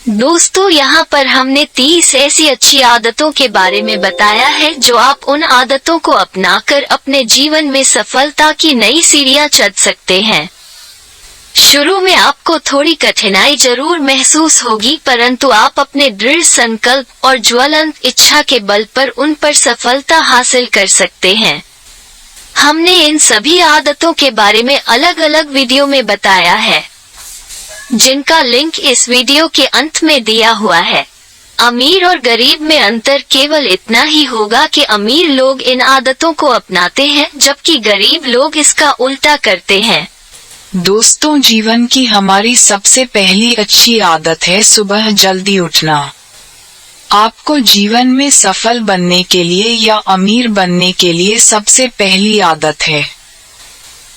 दोस्तों, यहाँ पर हमने 30 ऐसी अच्छी आदतों के बारे में बताया है जो आप उन आदतों को अपनाकर अपने जीवन में सफलता की नई सीढ़ियाँ चढ़ सकते हैं। शुरू में आपको थोड़ी कठिनाई जरूर महसूस होगी, परंतु आप अपने दृढ़ संकल्प और ज्वलंत इच्छा के बल पर उन पर सफलता हासिल कर सकते हैं। हमने इन सभी आदतों के बारे में अलग अलग वीडियो में बताया है, जिनका लिंक इस वीडियो के अंत में दिया हुआ है। अमीर और गरीब में अंतर केवल इतना ही होगा कि अमीर लोग इन आदतों को अपनाते हैं, जबकि गरीब लोग इसका उल्टा करते हैं। दोस्तों, जीवन की हमारी सबसे पहली अच्छी आदत है सुबह जल्दी उठना। आपको जीवन में सफल बनने के लिए या अमीर बनने के लिए सबसे पहली आदत है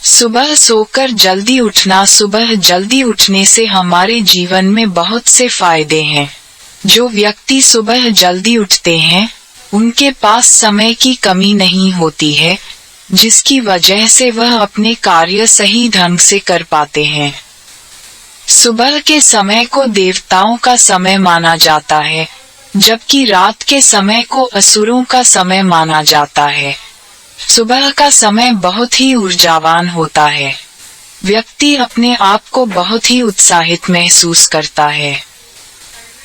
सुबह सोकर जल्दी उठना। सुबह जल्दी उठने से हमारे जीवन में बहुत से फायदे हैं। जो व्यक्ति सुबह जल्दी उठते हैं, उनके पास समय की कमी नहीं होती है, जिसकी वजह से वह अपने कार्य सही ढंग से कर पाते हैं। सुबह के समय को देवताओं का समय माना जाता है, जबकि रात के समय को असुरों का समय माना जाता है। सुबह का समय बहुत ही ऊर्जावान होता है। व्यक्ति अपने आप को बहुत ही उत्साहित महसूस करता है।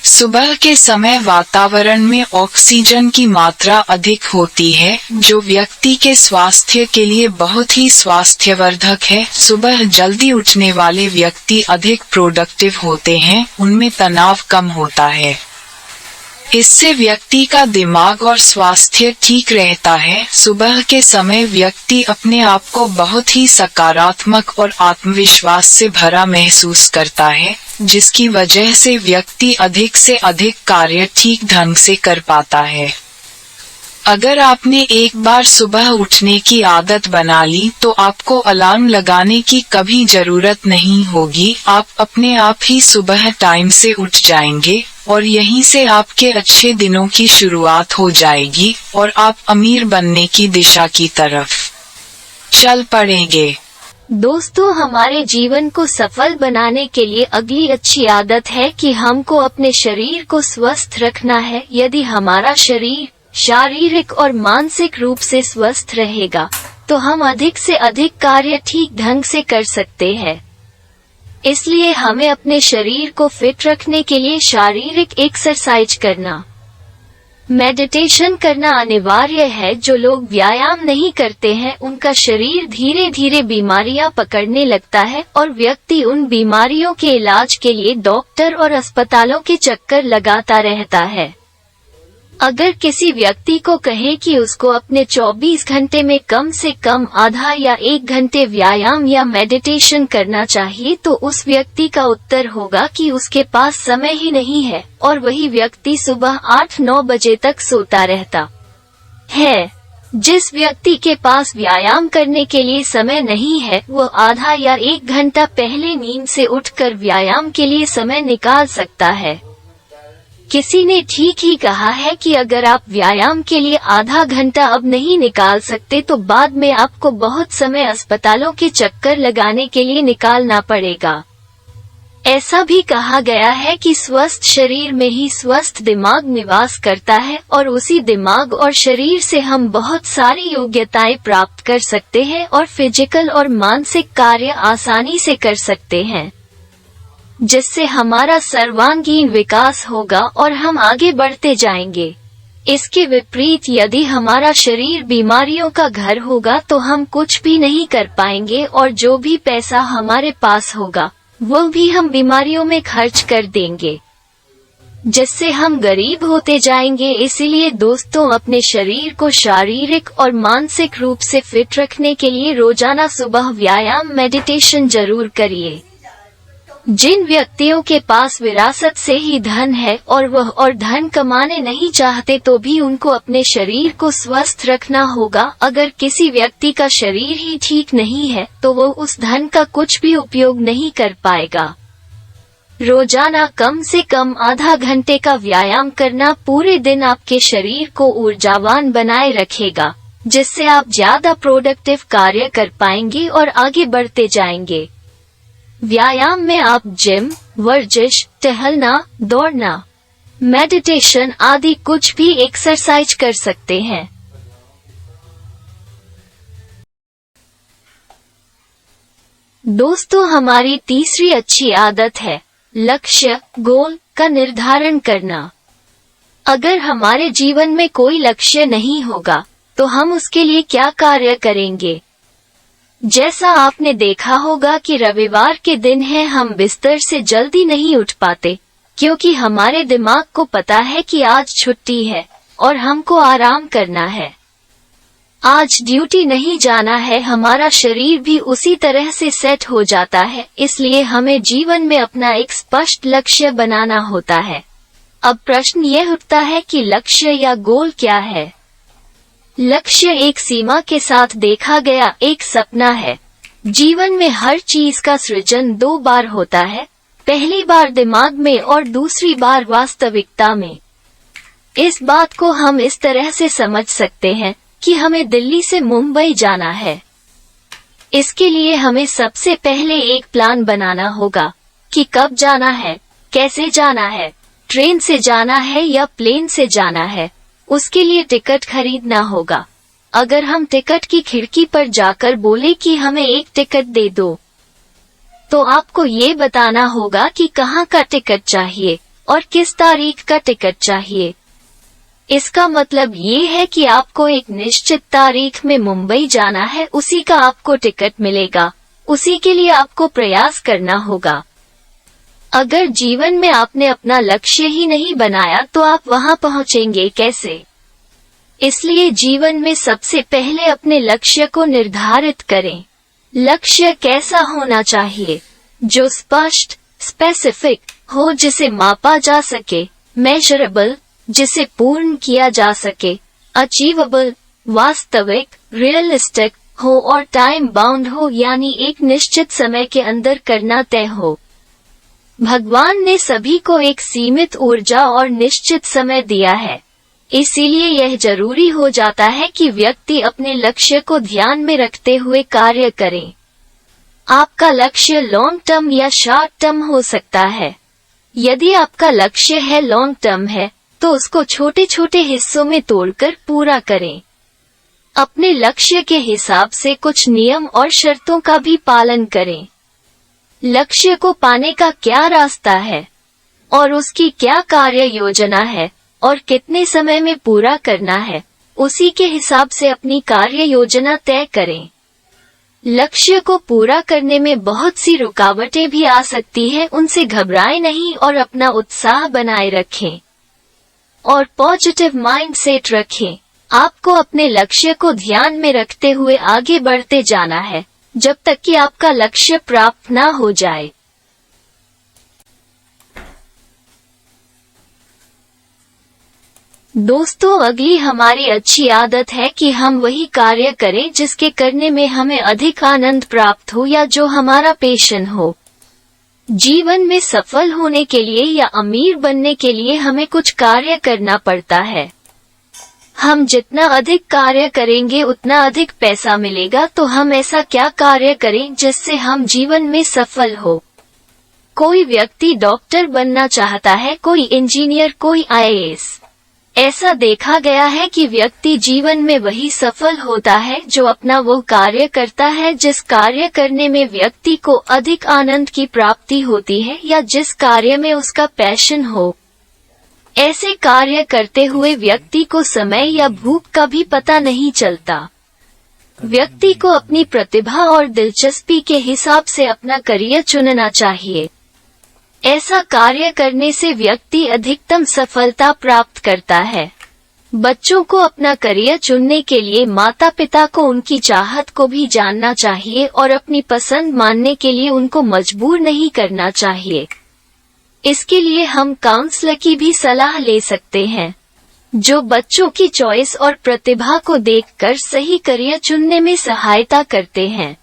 सुबह के समय वातावरण में ऑक्सीजन की मात्रा अधिक होती है, जो व्यक्ति के स्वास्थ्य के लिए बहुत ही स्वास्थ्यवर्धक है। सुबह जल्दी उठने वाले व्यक्ति अधिक प्रोडक्टिव होते हैं, उनमें तनाव कम होता है। इससे व्यक्ति का दिमाग और स्वास्थ्य ठीक रहता है। सुबह के समय व्यक्ति अपने आप को बहुत ही सकारात्मक और आत्मविश्वास से भरा महसूस करता है, जिसकी वजह से व्यक्ति अधिक से अधिक कार्य ठीक ढंग से कर पाता है। अगर आपने एक बार सुबह उठने की आदत बना ली तो आपको अलार्म लगाने की कभी जरूरत नहीं होगी। आप अपने आप ही सुबह टाइम से उठ जाएंगे और यहीं से आपके अच्छे दिनों की शुरुआत हो जाएगी और आप अमीर बनने की दिशा की तरफ चल पड़ेंगे। दोस्तों, हमारे जीवन को सफल बनाने के लिए अगली अच्छी आदत है कि हमको अपने शरीर को स्वस्थ रखना है। यदि हमारा शरीर शारीरिक और मानसिक रूप से स्वस्थ रहेगा, तो हम अधिक से अधिक कार्य ठीक ढंग से कर सकते हैं। इसलिए हमें अपने शरीर को फिट रखने के लिए शारीरिक एक्सरसाइज करना, मेडिटेशन करना अनिवार्य है। जो लोग व्यायाम नहीं करते हैं, उनका शरीर धीरे धीरे बीमारियां पकड़ने लगता है और व्यक्ति उन बीमारियों के इलाज के लिए डॉक्टर और अस्पतालों के चक्कर लगाता रहता है। अगर किसी व्यक्ति को कहे कि उसको अपने 24 घंटे में कम से कम आधा या 1 घंटे व्यायाम या मेडिटेशन करना चाहिए, तो उस व्यक्ति का उत्तर होगा कि उसके पास समय ही नहीं है, और वही व्यक्ति सुबह 8-9 बजे तक सोता रहता है। जिस व्यक्ति के पास व्यायाम करने के लिए समय नहीं है, वो आधा या 1 घंटा पहले नींद से उठकर व्यायाम के लिए समय निकाल सकता है। किसी ने ठीक ही कहा है कि अगर आप व्यायाम के लिए आधा घंटा अब नहीं निकाल सकते, तो बाद में आपको बहुत समय अस्पतालों के चक्कर लगाने के लिए निकालना पड़ेगा। ऐसा भी कहा गया है कि स्वस्थ शरीर में ही स्वस्थ दिमाग निवास करता है, और उसी दिमाग और शरीर से हम बहुत सारी योग्यताएं प्राप्त कर सकते हैं और फिजिकल और मानसिक कार्य आसानी से कर सकते हैं, जिससे हमारा सर्वांगीण विकास होगा और हम आगे बढ़ते जाएंगे। इसके विपरीत यदि हमारा शरीर बीमारियों का घर होगा, तो हम कुछ भी नहीं कर पाएंगे और जो भी पैसा हमारे पास होगा, वो भी हम बीमारियों में खर्च कर देंगे, जिससे हम गरीब होते जाएंगे। इसीलिए दोस्तों, अपने शरीर को शारीरिक और मानसिक रूप से फिट रखने के लिए रोजाना सुबह व्यायाम मेडिटेशन जरूर करिए। जिन व्यक्तियों के पास विरासत से ही धन है और वह और धन कमाने नहीं चाहते, तो भी उनको अपने शरीर को स्वस्थ रखना होगा। अगर किसी व्यक्ति का शरीर ही ठीक नहीं है, तो वो उस धन का कुछ भी उपयोग नहीं कर पाएगा। रोजाना कम से कम आधा घंटे का व्यायाम करना पूरे दिन आपके शरीर को ऊर्जावान बनाए रखेगा, जिससे आप ज्यादा प्रोडक्टिव कार्य कर पाएंगे और आगे बढ़ते जाएंगे। व्यायाम में आप जिम, वर्जिश, टहलना, दौड़ना, मेडिटेशन आदि कुछ भी एक्सरसाइज कर सकते हैं। दोस्तों, हमारी तीसरी अच्छी आदत है लक्ष्य, गोल का निर्धारण करना। अगर हमारे जीवन में कोई लक्ष्य नहीं होगा तो हम उसके लिए क्या कार्य करेंगे? जैसा आपने देखा होगा कि रविवार के दिन है, हम बिस्तर से जल्दी नहीं उठ पाते क्योंकि हमारे दिमाग को पता है कि आज छुट्टी है और हमको आराम करना है, आज ड्यूटी नहीं जाना है। हमारा शरीर भी उसी तरह से सेट हो जाता है, इसलिए हमें जीवन में अपना एक स्पष्ट लक्ष्य बनाना होता है। अब प्रश्न यह उठता है कि लक्ष्य या गोल क्या है? लक्ष्य एक सीमा के साथ देखा गया एक सपना है। जीवन में हर चीज का सृजन दो बार होता है, पहली बार दिमाग में और दूसरी बार वास्तविकता में। इस बात को हम इस तरह से समझ सकते हैं कि हमें दिल्ली से मुंबई जाना है। इसके लिए हमें सबसे पहले एक प्लान बनाना होगा कि कब जाना है, कैसे जाना है, ट्रेन से जाना है या प्लेन से जाना है। उसके लिए टिकट खरीदना होगा। अगर हम टिकट की खिड़की पर जाकर बोले कि हमें एक टिकट दे दो, तो आपको ये बताना होगा कि कहाँ का टिकट चाहिए और किस तारीख का टिकट चाहिए। इसका मतलब ये है कि आपको एक निश्चित तारीख में मुंबई जाना है, उसी का आपको टिकट मिलेगा, उसी के लिए आपको प्रयास करना होगा। अगर जीवन में आपने अपना लक्ष्य ही नहीं बनाया तो आप वहां पहुंचेंगे कैसे? इसलिए जीवन में सबसे पहले अपने लक्ष्य को निर्धारित करें। लक्ष्य कैसा होना चाहिए? जो स्पष्ट, स्पेसिफिक हो, जिसे मापा जा सके, मेजरेबल, जिसे पूर्ण किया जा सके, अचीवेबल, वास्तविक, रियलिस्टिक हो और टाइम बाउंड हो, यानी एक निश्चित समय के अंदर करना तय हो। भगवान ने सभी को एक सीमित ऊर्जा और निश्चित समय दिया है, इसीलिए यह जरूरी हो जाता है कि व्यक्ति अपने लक्ष्य को ध्यान में रखते हुए कार्य करे। आपका लक्ष्य लॉन्ग टर्म या शॉर्ट टर्म हो सकता है। यदि आपका लक्ष्य है लॉन्ग टर्म है तो उसको छोटे छोटे हिस्सों में तोड़कर पूरा करें। अपने लक्ष्य के हिसाब से कुछ नियम और शर्तों का भी पालन करें। लक्ष्य को पाने का क्या रास्ता है और उसकी क्या कार्य योजना है और कितने समय में पूरा करना है, उसी के हिसाब से अपनी कार्य योजना तय करें। लक्ष्य को पूरा करने में बहुत सी रुकावटें भी आ सकती हैं, उनसे घबराएं नहीं और अपना उत्साह बनाए रखें और पॉजिटिव माइंडसेट रखें। आपको अपने लक्ष्य को ध्यान में रखते हुए आगे बढ़ते जाना है जब तक कि आपका लक्ष्य प्राप्त ना हो जाए। दोस्तों, अगली हमारी अच्छी आदत है कि हम वही कार्य करें जिसके करने में हमें अधिक आनंद प्राप्त हो या जो हमारा पैशन हो। जीवन में सफल होने के लिए या अमीर बनने के लिए हमें कुछ कार्य करना पड़ता है। हम जितना अधिक कार्य करेंगे उतना अधिक पैसा मिलेगा, तो हम ऐसा क्या कार्य करें जिससे हम जीवन में सफल हो। कोई व्यक्ति डॉक्टर बनना चाहता है, कोई इंजीनियर, कोई आईएएस। ऐसा देखा गया है कि व्यक्ति जीवन में वही सफल होता है जो अपना वो कार्य करता है जिस कार्य करने में व्यक्ति को अधिक आनंद की प्राप्ति होती है या जिस कार्य में उसका पैशन हो। ऐसे कार्य करते हुए व्यक्ति को समय या भूख का भी पता नहीं चलता। व्यक्ति को अपनी प्रतिभा और दिलचस्पी के हिसाब से अपना करियर चुनना चाहिए। ऐसा कार्य करने से व्यक्ति अधिकतम सफलता प्राप्त करता है। बच्चों को अपना करियर चुनने के लिए माता पिता को उनकी चाहत को भी जानना चाहिए और अपनी पसंद मानने के लिए उनको मजबूर नहीं करना चाहिए। इसके लिए हम काउंसलर की भी सलाह ले सकते हैं, जो बच्चों की चॉइस और प्रतिभा को देखकर सही करियर चुनने में सहायता करते हैं।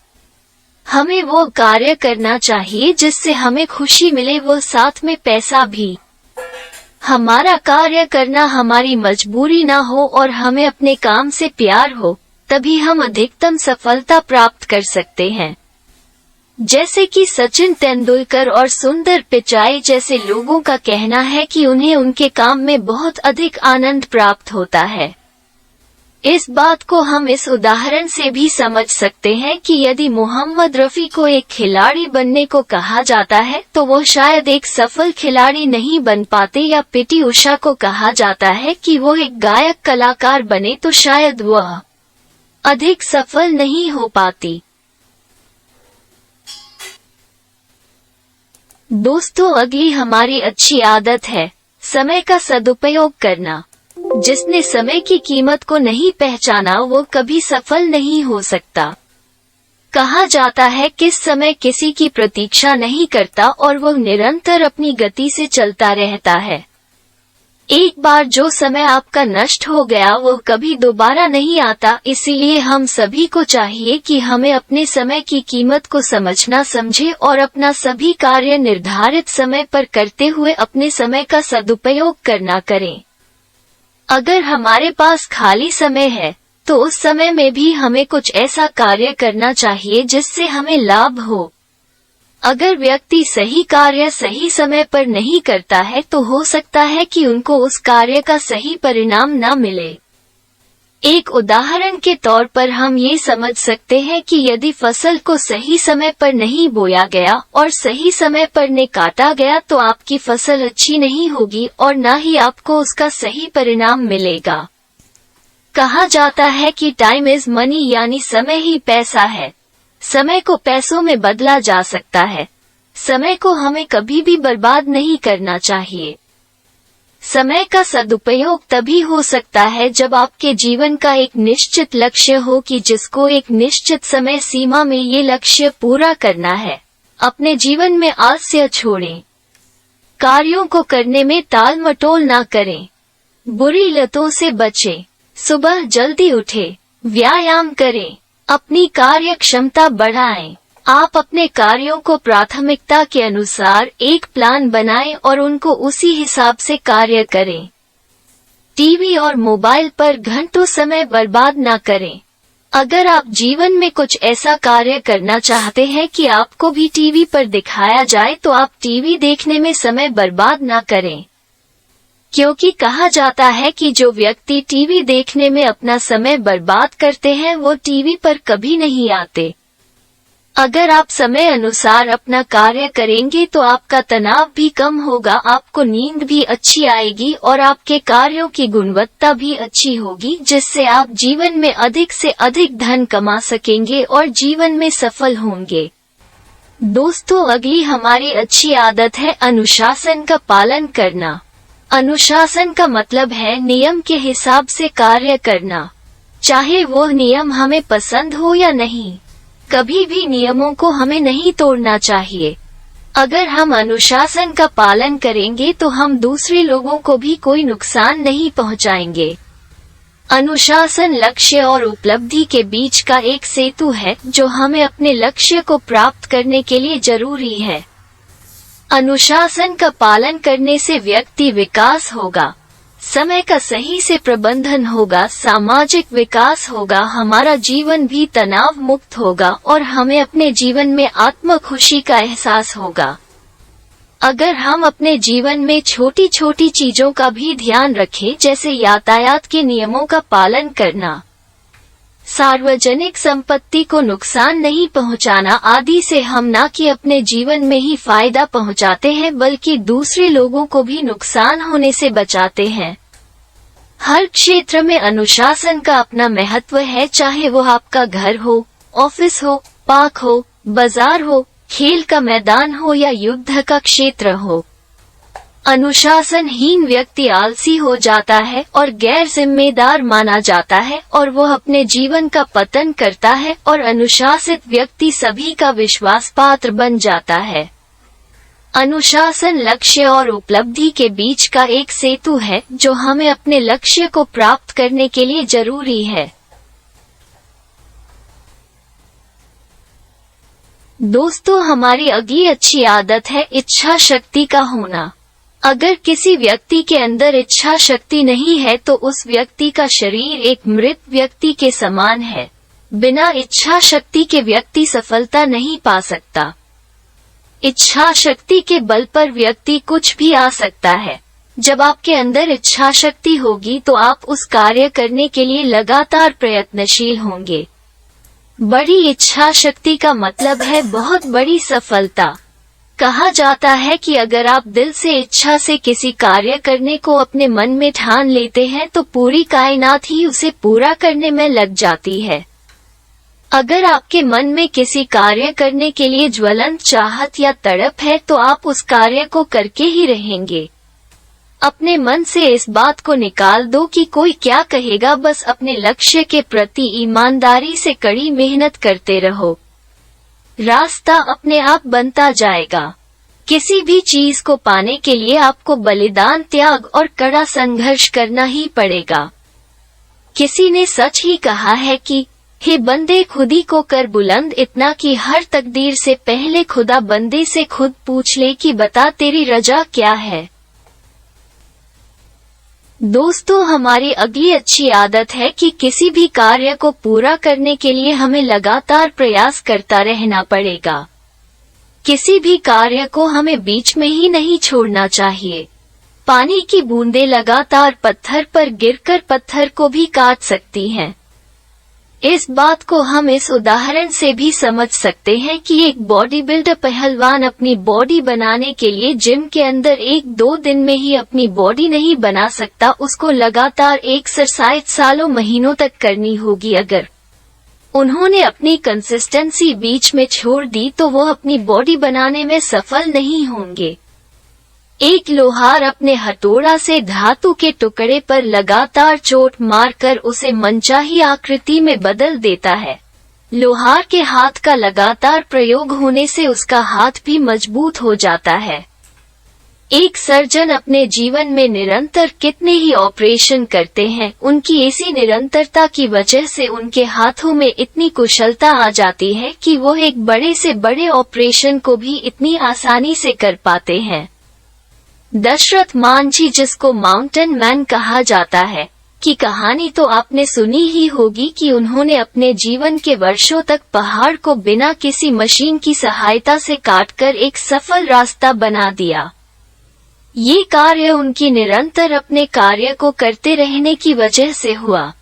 हमें वो कार्य करना चाहिए जिससे हमें खुशी मिले, वो साथ में पैसा भी। हमारा कार्य करना हमारी मजबूरी ना हो और हमें अपने काम से प्यार हो, तभी हम अधिकतम सफलता प्राप्त कर सकते हैं। जैसे कि सचिन तेंदुलकर और सुंदर पिचाई जैसे लोगों का कहना है कि उन्हें उनके काम में बहुत अधिक आनंद प्राप्त होता है। इस बात को हम इस उदाहरण से भी समझ सकते हैं कि यदि मोहम्मद रफी को एक खिलाड़ी बनने को कहा जाता है तो वो शायद एक सफल खिलाड़ी नहीं बन पाते, या पीटी उषा को कहा जाता है कि वो एक गायक कलाकार बने तो शायद वह अधिक सफल नहीं हो पाती। दोस्तों, अगली हमारी अच्छी आदत है समय का सदुपयोग करना। जिसने समय की कीमत को नहीं पहचाना वो कभी सफल नहीं हो सकता। कहा जाता है कि समय किसी की प्रतीक्षा नहीं करता और वह निरंतर अपनी गति से चलता रहता है। एक बार जो समय आपका नष्ट हो गया वो कभी दोबारा नहीं आता, इसीलिए हम सभी को चाहिए कि हमें अपने समय की कीमत को समझना समझे और अपना सभी कार्य निर्धारित समय पर करते हुए अपने समय का सदुपयोग करना करें। अगर हमारे पास खाली समय है तो उस समय में भी हमें कुछ ऐसा कार्य करना चाहिए जिससे हमें लाभ हो। अगर व्यक्ति सही कार्य सही समय पर नहीं करता है तो हो सकता है कि उनको उस कार्य का सही परिणाम न मिले। एक उदाहरण के तौर पर हम ये समझ सकते हैं कि यदि फसल को सही समय पर नहीं बोया गया और सही समय पर नहीं काटा गया तो आपकी फसल अच्छी नहीं होगी और न ही आपको उसका सही परिणाम मिलेगा। कहा जाता है कि टाइम इज मनी, यानी समय ही पैसा है। समय को पैसों में बदला जा सकता है। समय को हमें कभी भी बर्बाद नहीं करना चाहिए। समय का सदुपयोग तभी हो सकता है जब आपके जीवन का एक निश्चित लक्ष्य हो कि जिसको एक निश्चित समय सीमा में ये लक्ष्य पूरा करना है। अपने जीवन में आलस्य छोड़ें। कार्यों को करने में टाल मटोल ना करें। बुरी लतों से बचें। सुबह जल्दी उठें। व्यायाम करें। अपनी कार्य क्षमता बढ़ाएं। आप अपने कार्यों को प्राथमिकता के अनुसार एक प्लान बनाएं और उनको उसी हिसाब से कार्य करें। टीवी और मोबाइल पर घंटों समय बर्बाद ना करें। अगर आप जीवन में कुछ ऐसा कार्य करना चाहते हैं कि आपको भी टीवी पर दिखाया जाए तो आप टीवी देखने में समय बर्बाद ना करें, क्योंकि कहा जाता है कि जो व्यक्ति टीवी देखने में अपना समय बर्बाद करते हैं वो टीवी पर कभी नहीं आते। अगर आप समय अनुसार अपना कार्य करेंगे तो आपका तनाव भी कम होगा, आपको नींद भी अच्छी आएगी और आपके कार्यों की गुणवत्ता भी अच्छी होगी, जिससे आप जीवन में अधिक से अधिक धन कमा सकेंगे और जीवन में सफल होंगे। दोस्तों, अगली हमारी अच्छी आदत है अनुशासन का पालन करना। अनुशासन का मतलब है नियम के हिसाब से कार्य करना, चाहे वो नियम हमें पसंद हो या नहीं। कभी भी नियमों को हमें नहीं तोड़ना चाहिए। अगर हम अनुशासन का पालन करेंगे तो हम दूसरे लोगों को भी कोई नुकसान नहीं पहुंचाएंगे। अनुशासन लक्ष्य और उपलब्धि के बीच का एक सेतु है जो हमें अपने लक्ष्य को प्राप्त करने के लिए जरूरी है। अनुशासन का पालन करने से व्यक्ति विकास होगा, समय का सही से प्रबंधन होगा, सामाजिक विकास होगा, हमारा जीवन भी तनाव मुक्त होगा और हमें अपने जीवन में आत्म खुशी का एहसास होगा। अगर हम अपने जीवन में छोटी छोटी चीजों का भी ध्यान रखें, जैसे यातायात के नियमों का पालन करना, सार्वजनिक संपत्ति को नुकसान नहीं पहुंचाना आदि से हम न कि अपने जीवन में ही फायदा पहुंचाते हैं बल्कि दूसरे लोगों को भी नुकसान होने से बचाते हैं। हर क्षेत्र में अनुशासन का अपना महत्व है, चाहे वो आपका घर हो, ऑफिस हो, पार्क हो, बाजार हो, खेल का मैदान हो या युद्ध का क्षेत्र हो। अनुशासनहीन व्यक्ति आलसी हो जाता है और गैर जिम्मेदार माना जाता है और वह अपने जीवन का पतन करता है, और अनुशासित व्यक्ति सभी का विश्वास पात्र बन जाता है। अनुशासन लक्ष्य और उपलब्धि के बीच का एक सेतु है जो हमें अपने लक्ष्य को प्राप्त करने के लिए जरूरी है। दोस्तों, हमारी अगली अच्छी आदत है इच्छा शक्ति का होना। अगर किसी व्यक्ति के अंदर इच्छा शक्ति नहीं है तो उस व्यक्ति का शरीर एक मृत व्यक्ति के समान है। बिना इच्छा शक्ति के व्यक्ति सफलता नहीं पा सकता। इच्छा शक्ति के बल पर व्यक्ति कुछ भी आ सकता है। जब आपके अंदर इच्छा शक्ति होगी तो आप उस कार्य करने के लिए लगातार प्रयत्नशील होंगे। बड़ी इच्छा शक्ति का मतलब है बहुत बड़ी सफलता। कहा जाता है कि अगर आप दिल से इच्छा से किसी कार्य करने को अपने मन में ठान लेते हैं तो पूरी कायनात ही उसे पूरा करने में लग जाती है। अगर आपके मन में किसी कार्य करने के लिए ज्वलंत चाहत या तड़प है तो आप उस कार्य को करके ही रहेंगे। अपने मन से इस बात को निकाल दो कि कोई क्या कहेगा, बस अपने लक्ष्य के प्रति ईमानदारी से कड़ी मेहनत करते रहो। रास्ता अपने आप बनता जाएगा। किसी भी चीज को पाने के लिए आपको बलिदान, त्याग और कड़ा संघर्ष करना ही पड़ेगा। किसी ने सच ही कहा है कि हे बंदे, खुदी को कर बुलंद इतना कि हर तकदीर से पहले खुदा बंदे से खुद पूछ ले कि बता तेरी रजा क्या है। दोस्तों, हमारी अगली अच्छी आदत है कि किसी भी कार्य को पूरा करने के लिए हमें लगातार प्रयास करता रहना पड़ेगा। किसी भी कार्य को हमें बीच में ही नहीं छोड़ना चाहिए। पानी की बूंदें लगातार पत्थर पर गिरकर पत्थर को भी काट सकती हैं। इस बात को हम इस उदाहरण से भी समझ सकते हैं कि एक बॉडी बिल्डर पहलवान अपनी बॉडी बनाने के लिए जिम के अंदर 1-2 दिन में ही अपनी बॉडी नहीं बना सकता। उसको लगातार एक्सरसाइज सालों महीनों तक करनी होगी। अगर उन्होंने अपनी कंसिस्टेंसी बीच में छोड़ दी तो वो अपनी बॉडी बनाने में सफल नहीं होंगे। एक लोहार अपने हथौड़ा से धातु के टुकड़े पर लगातार चोट मारकर उसे मनचाही आकृति में बदल देता है। लोहार के हाथ का लगातार प्रयोग होने से उसका हाथ भी मजबूत हो जाता है। एक सर्जन अपने जीवन में निरंतर कितने ही ऑपरेशन करते हैं, उनकी इसी निरंतरता की वजह से उनके हाथों में इतनी कुशलता आ जाती है कि वो एक बड़े से बड़े ऑपरेशन को भी इतनी आसानी से कर पाते हैं। दशरथ मांझी, जिसको माउंटेन मैन कहा जाता है, की कहानी तो आपने सुनी ही होगी कि उन्होंने अपने जीवन के वर्षों तक पहाड़ को बिना किसी मशीन की सहायता से काटकर एक सफल रास्ता बना दिया। ये कार्य उनकी निरंतर अपने कार्य को करते रहने की वजह से हुआ।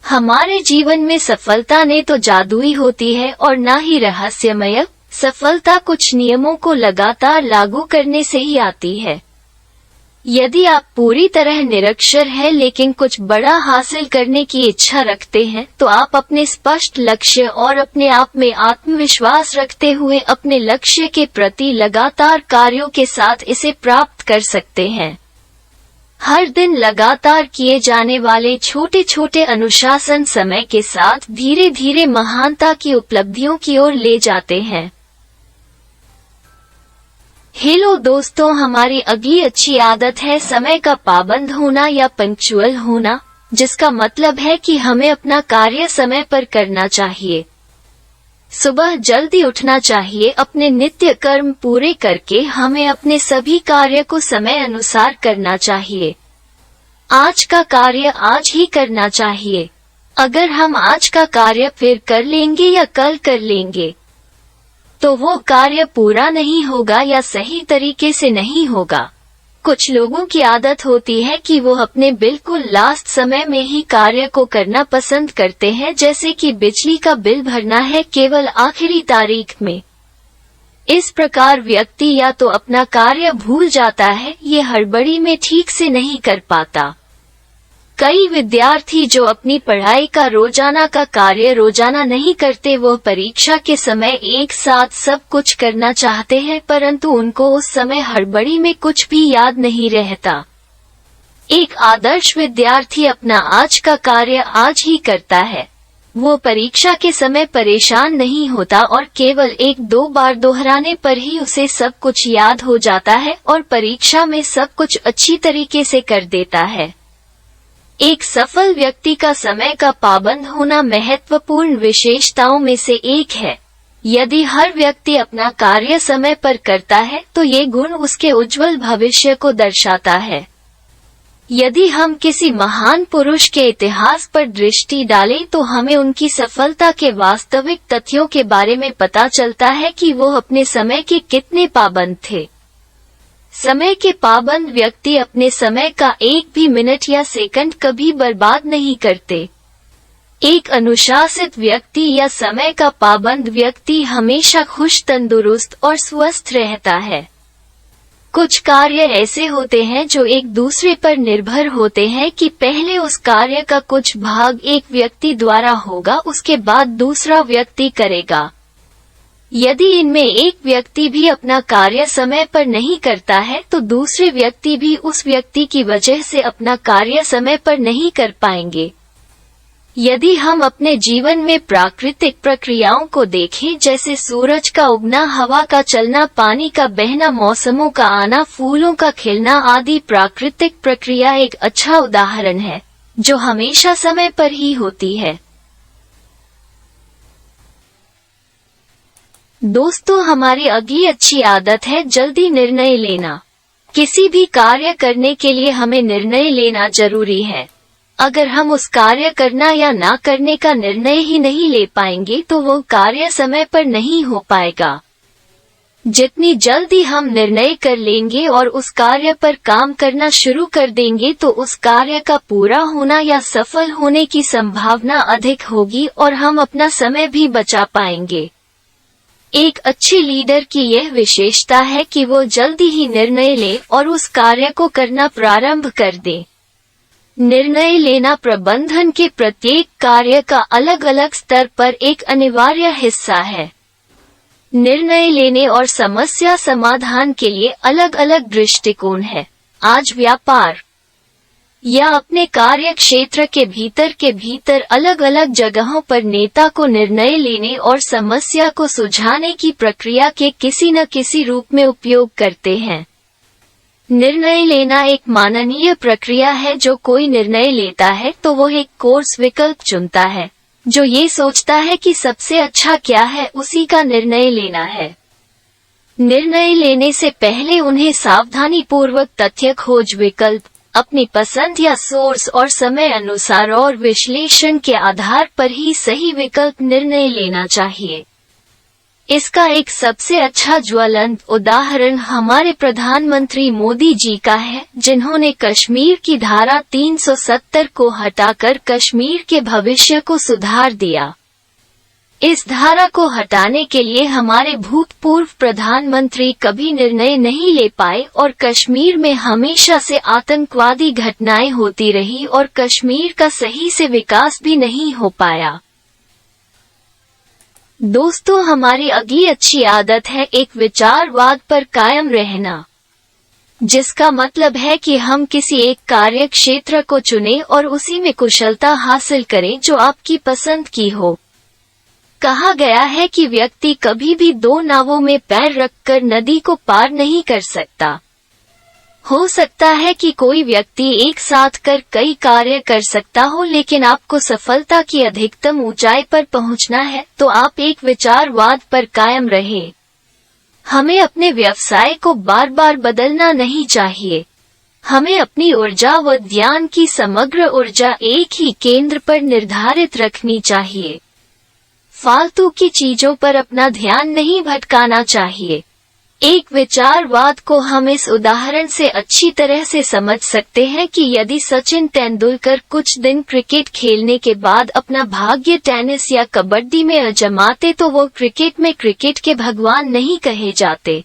हमारे जीवन में सफलता ने तो जादुई होती है और ना ही रहस्यमय। सफलता कुछ नियमों को लगातार लागू करने से ही आती है। यदि आप पूरी तरह निरक्षर हैं लेकिन कुछ बड़ा हासिल करने की इच्छा रखते हैं तो आप अपने स्पष्ट लक्ष्य और अपने आप में आत्मविश्वास रखते हुए अपने लक्ष्य के प्रति लगातार कार्यों के साथ इसे प्राप्त कर सकते हैं। हर दिन लगातार किए जाने वाले छोटे छोटे अनुशासन समय के साथ धीरे धीरे महानता की उपलब्धियों की ओर ले जाते हैं। हेलो दोस्तों, हमारी अगली अच्छी आदत है समय का पाबंद होना या पंक्चुअल होना, जिसका मतलब है कि हमें अपना कार्य समय पर करना चाहिए। सुबह जल्दी उठना चाहिए। अपने नित्य कर्म पूरे करके हमें अपने सभी कार्य को समय अनुसार करना चाहिए। आज का कार्य आज ही करना चाहिए। अगर हम आज का कार्य फिर कर लेंगे या कल कर लेंगे तो वो कार्य पूरा नहीं होगा या सही तरीके से नहीं होगा। कुछ लोगों की आदत होती है कि वो अपने बिल्कुल लास्ट समय में ही कार्य को करना पसंद करते हैं, जैसे कि बिजली का बिल भरना है केवल आखिरी तारीख में। इस प्रकार व्यक्ति या तो अपना कार्य भूल जाता है, ये हड़बड़ी में ठीक से नहीं कर पाता। कई विद्यार्थी जो अपनी पढ़ाई का रोजाना का कार्य रोजाना नहीं करते, वो परीक्षा के समय एक साथ सब कुछ करना चाहते हैं, परंतु उनको उस समय हड़बड़ी में कुछ भी याद नहीं रहता। एक आदर्श विद्यार्थी अपना आज का कार्य आज ही करता है। वो परीक्षा के समय परेशान नहीं होता और केवल 1-2 बार दोहराने पर ही उसे सब कुछ याद हो जाता है और परीक्षा में सब कुछ अच्छी तरीके से कर देता है। एक सफल व्यक्ति का समय का पाबंद होना महत्वपूर्ण विशेषताओं में से एक है। यदि हर व्यक्ति अपना कार्य समय पर करता है तो ये गुण उसके उज्जवल भविष्य को दर्शाता है। यदि हम किसी महान पुरुष के इतिहास पर दृष्टि डालें तो हमें उनकी सफलता के वास्तविक तथ्यों के बारे में पता चलता है कि वो अपने समय के कितने पाबंद थे। समय के पाबंद व्यक्ति अपने समय का एक भी मिनट या सेकंड कभी बर्बाद नहीं करते। एक अनुशासित व्यक्ति या समय का पाबंद व्यक्ति हमेशा खुश, तंदुरुस्त और स्वस्थ रहता है। कुछ कार्य ऐसे होते हैं जो एक दूसरे पर निर्भर होते हैं कि पहले उस कार्य का कुछ भाग एक व्यक्ति द्वारा होगा, उसके बाद दूसरा व्यक्ति करेगा। यदि इनमें एक व्यक्ति भी अपना कार्य समय पर नहीं करता है तो दूसरे व्यक्ति भी उस व्यक्ति की वजह से अपना कार्य समय पर नहीं कर पाएंगे। यदि हम अपने जीवन में प्राकृतिक प्रक्रियाओं को देखें, जैसे सूरज का उगना, हवा का चलना, पानी का बहना, मौसमों का आना, फूलों का खिलना आदि प्राकृतिक प्रक्रिया एक अच्छा उदाहरण है जो हमेशा समय पर ही होती है। दोस्तों, हमारी अगली अच्छी आदत है जल्दी निर्णय लेना। किसी भी कार्य करने के लिए हमें निर्णय लेना जरूरी है। अगर हम उस कार्य करना या ना करने का निर्णय ही नहीं ले पाएंगे तो वो कार्य समय पर नहीं हो पाएगा। जितनी जल्दी हम निर्णय कर लेंगे और उस कार्य पर काम करना शुरू कर देंगे तो उस कार्य का पूरा होना या सफल होने की संभावना अधिक होगी और हम अपना समय भी बचा पाएंगे। एक अच्छे लीडर की यह विशेषता है कि वो जल्दी ही निर्णय ले और उस कार्य को करना प्रारंभ कर दे। निर्णय लेना प्रबंधन के प्रत्येक कार्य का अलग अलग स्तर पर एक अनिवार्य हिस्सा है। निर्णय लेने और समस्या समाधान के लिए अलग अलग दृष्टिकोण है। आज व्यापार या अपने कार्य क्षेत्र के भीतर अलग अलग जगहों पर नेता को निर्णय लेने और समस्या को सुलझाने की प्रक्रिया के किसी न किसी रूप में उपयोग करते हैं। निर्णय लेना एक माननीय प्रक्रिया है। जो कोई निर्णय लेता है तो वो एक कोर्स विकल्प चुनता है जो ये सोचता है कि सबसे अच्छा क्या है, उसी का निर्णय लेना है। निर्णय लेने से पहले उन्हें सावधानी पूर्वक तथ्य खोज विकल्प, अपनी पसंद या सोर्स और समय अनुसार और विश्लेषण के आधार पर ही सही विकल्प निर्णय लेना चाहिए। इसका एक सबसे अच्छा ज्वलंत उदाहरण हमारे प्रधानमंत्री मोदी जी का है, जिन्होंने कश्मीर की धारा 370 को हटाकर कश्मीर के भविष्य को सुधार दिया। इस धारा को हटाने के लिए हमारे भूतपूर्व प्रधानमंत्री कभी निर्णय नहीं ले पाए और कश्मीर में हमेशा से आतंकवादी घटनाएं होती रही और कश्मीर का सही से विकास भी नहीं हो पाया। दोस्तों, हमारी अगली अच्छी आदत है एक विचारवाद पर कायम रहना, जिसका मतलब है कि हम किसी एक कार्य क्षेत्र को चुनें और उसी में कुशलता हासिल करें जो आपकी पसंद की हो। कहा गया है कि व्यक्ति कभी भी दो नावों में पैर रखकर नदी को पार नहीं कर सकता। हो सकता है कि कोई व्यक्ति एक साथ कई कार्य कर सकता हो, लेकिन आपको सफलता की अधिकतम ऊंचाई पर पहुंचना है तो आप एक विचारवाद पर कायम रहे। हमें अपने व्यवसाय को बार बार बदलना नहीं चाहिए। हमें अपनी ऊर्जा व ध्यान की समग्र ऊर्जा एक ही केंद्र पर निर्धारित रखनी चाहिए। फालतू की चीजों पर अपना ध्यान नहीं भटकाना चाहिए। एक विचारवाद को हम इस उदाहरण से अच्छी तरह से समझ सकते हैं कि यदि सचिन तेंदुलकर कुछ दिन क्रिकेट खेलने के बाद अपना भाग्य टेनिस या कबड्डी में आजमाते तो वो क्रिकेट में क्रिकेट के भगवान नहीं कहे जाते।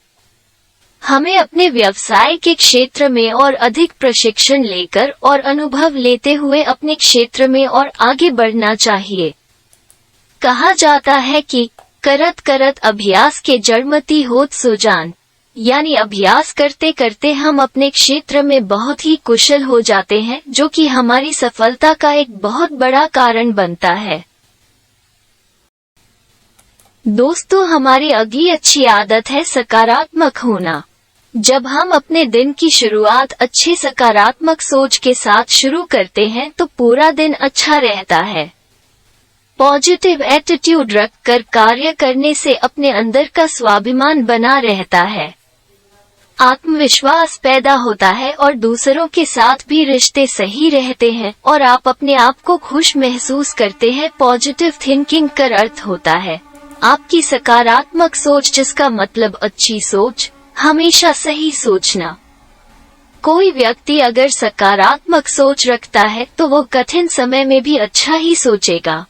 हमें अपने व्यवसाय के क्षेत्र में और अधिक प्रशिक्षण लेकर और अनुभव लेते हुए अपने क्षेत्र में और आगे बढ़ना चाहिए। कहा जाता है कि करत करत अभ्यास के जड़मती होत सुजान, यानी अभ्यास करते करते हम अपने क्षेत्र में बहुत ही कुशल हो जाते हैं, जो कि हमारी सफलता का एक बहुत बड़ा कारण बनता है। दोस्तों, हमारी अगली अच्छी आदत है सकारात्मक होना। जब हम अपने दिन की शुरुआत अच्छे सकारात्मक सोच के साथ शुरू करते हैं तो पूरा दिन अच्छा रहता है। पॉजिटिव एटीट्यूड रखकर कार्य करने से अपने अंदर का स्वाभिमान बना रहता है। आत्मविश्वास पैदा होता है और दूसरों के साथ भी रिश्ते सही रहते हैं और आप अपने आप को खुश महसूस करते हैं। पॉजिटिव थिंकिंग का अर्थ होता है आपकी सकारात्मक सोच, जिसका मतलब अच्छी सोच, हमेशा सही सोचना। कोई व्यक्ति अगर सकारात्मक सोच रखता है तो वो कठिन समय में भी अच्छा ही सोचेगा।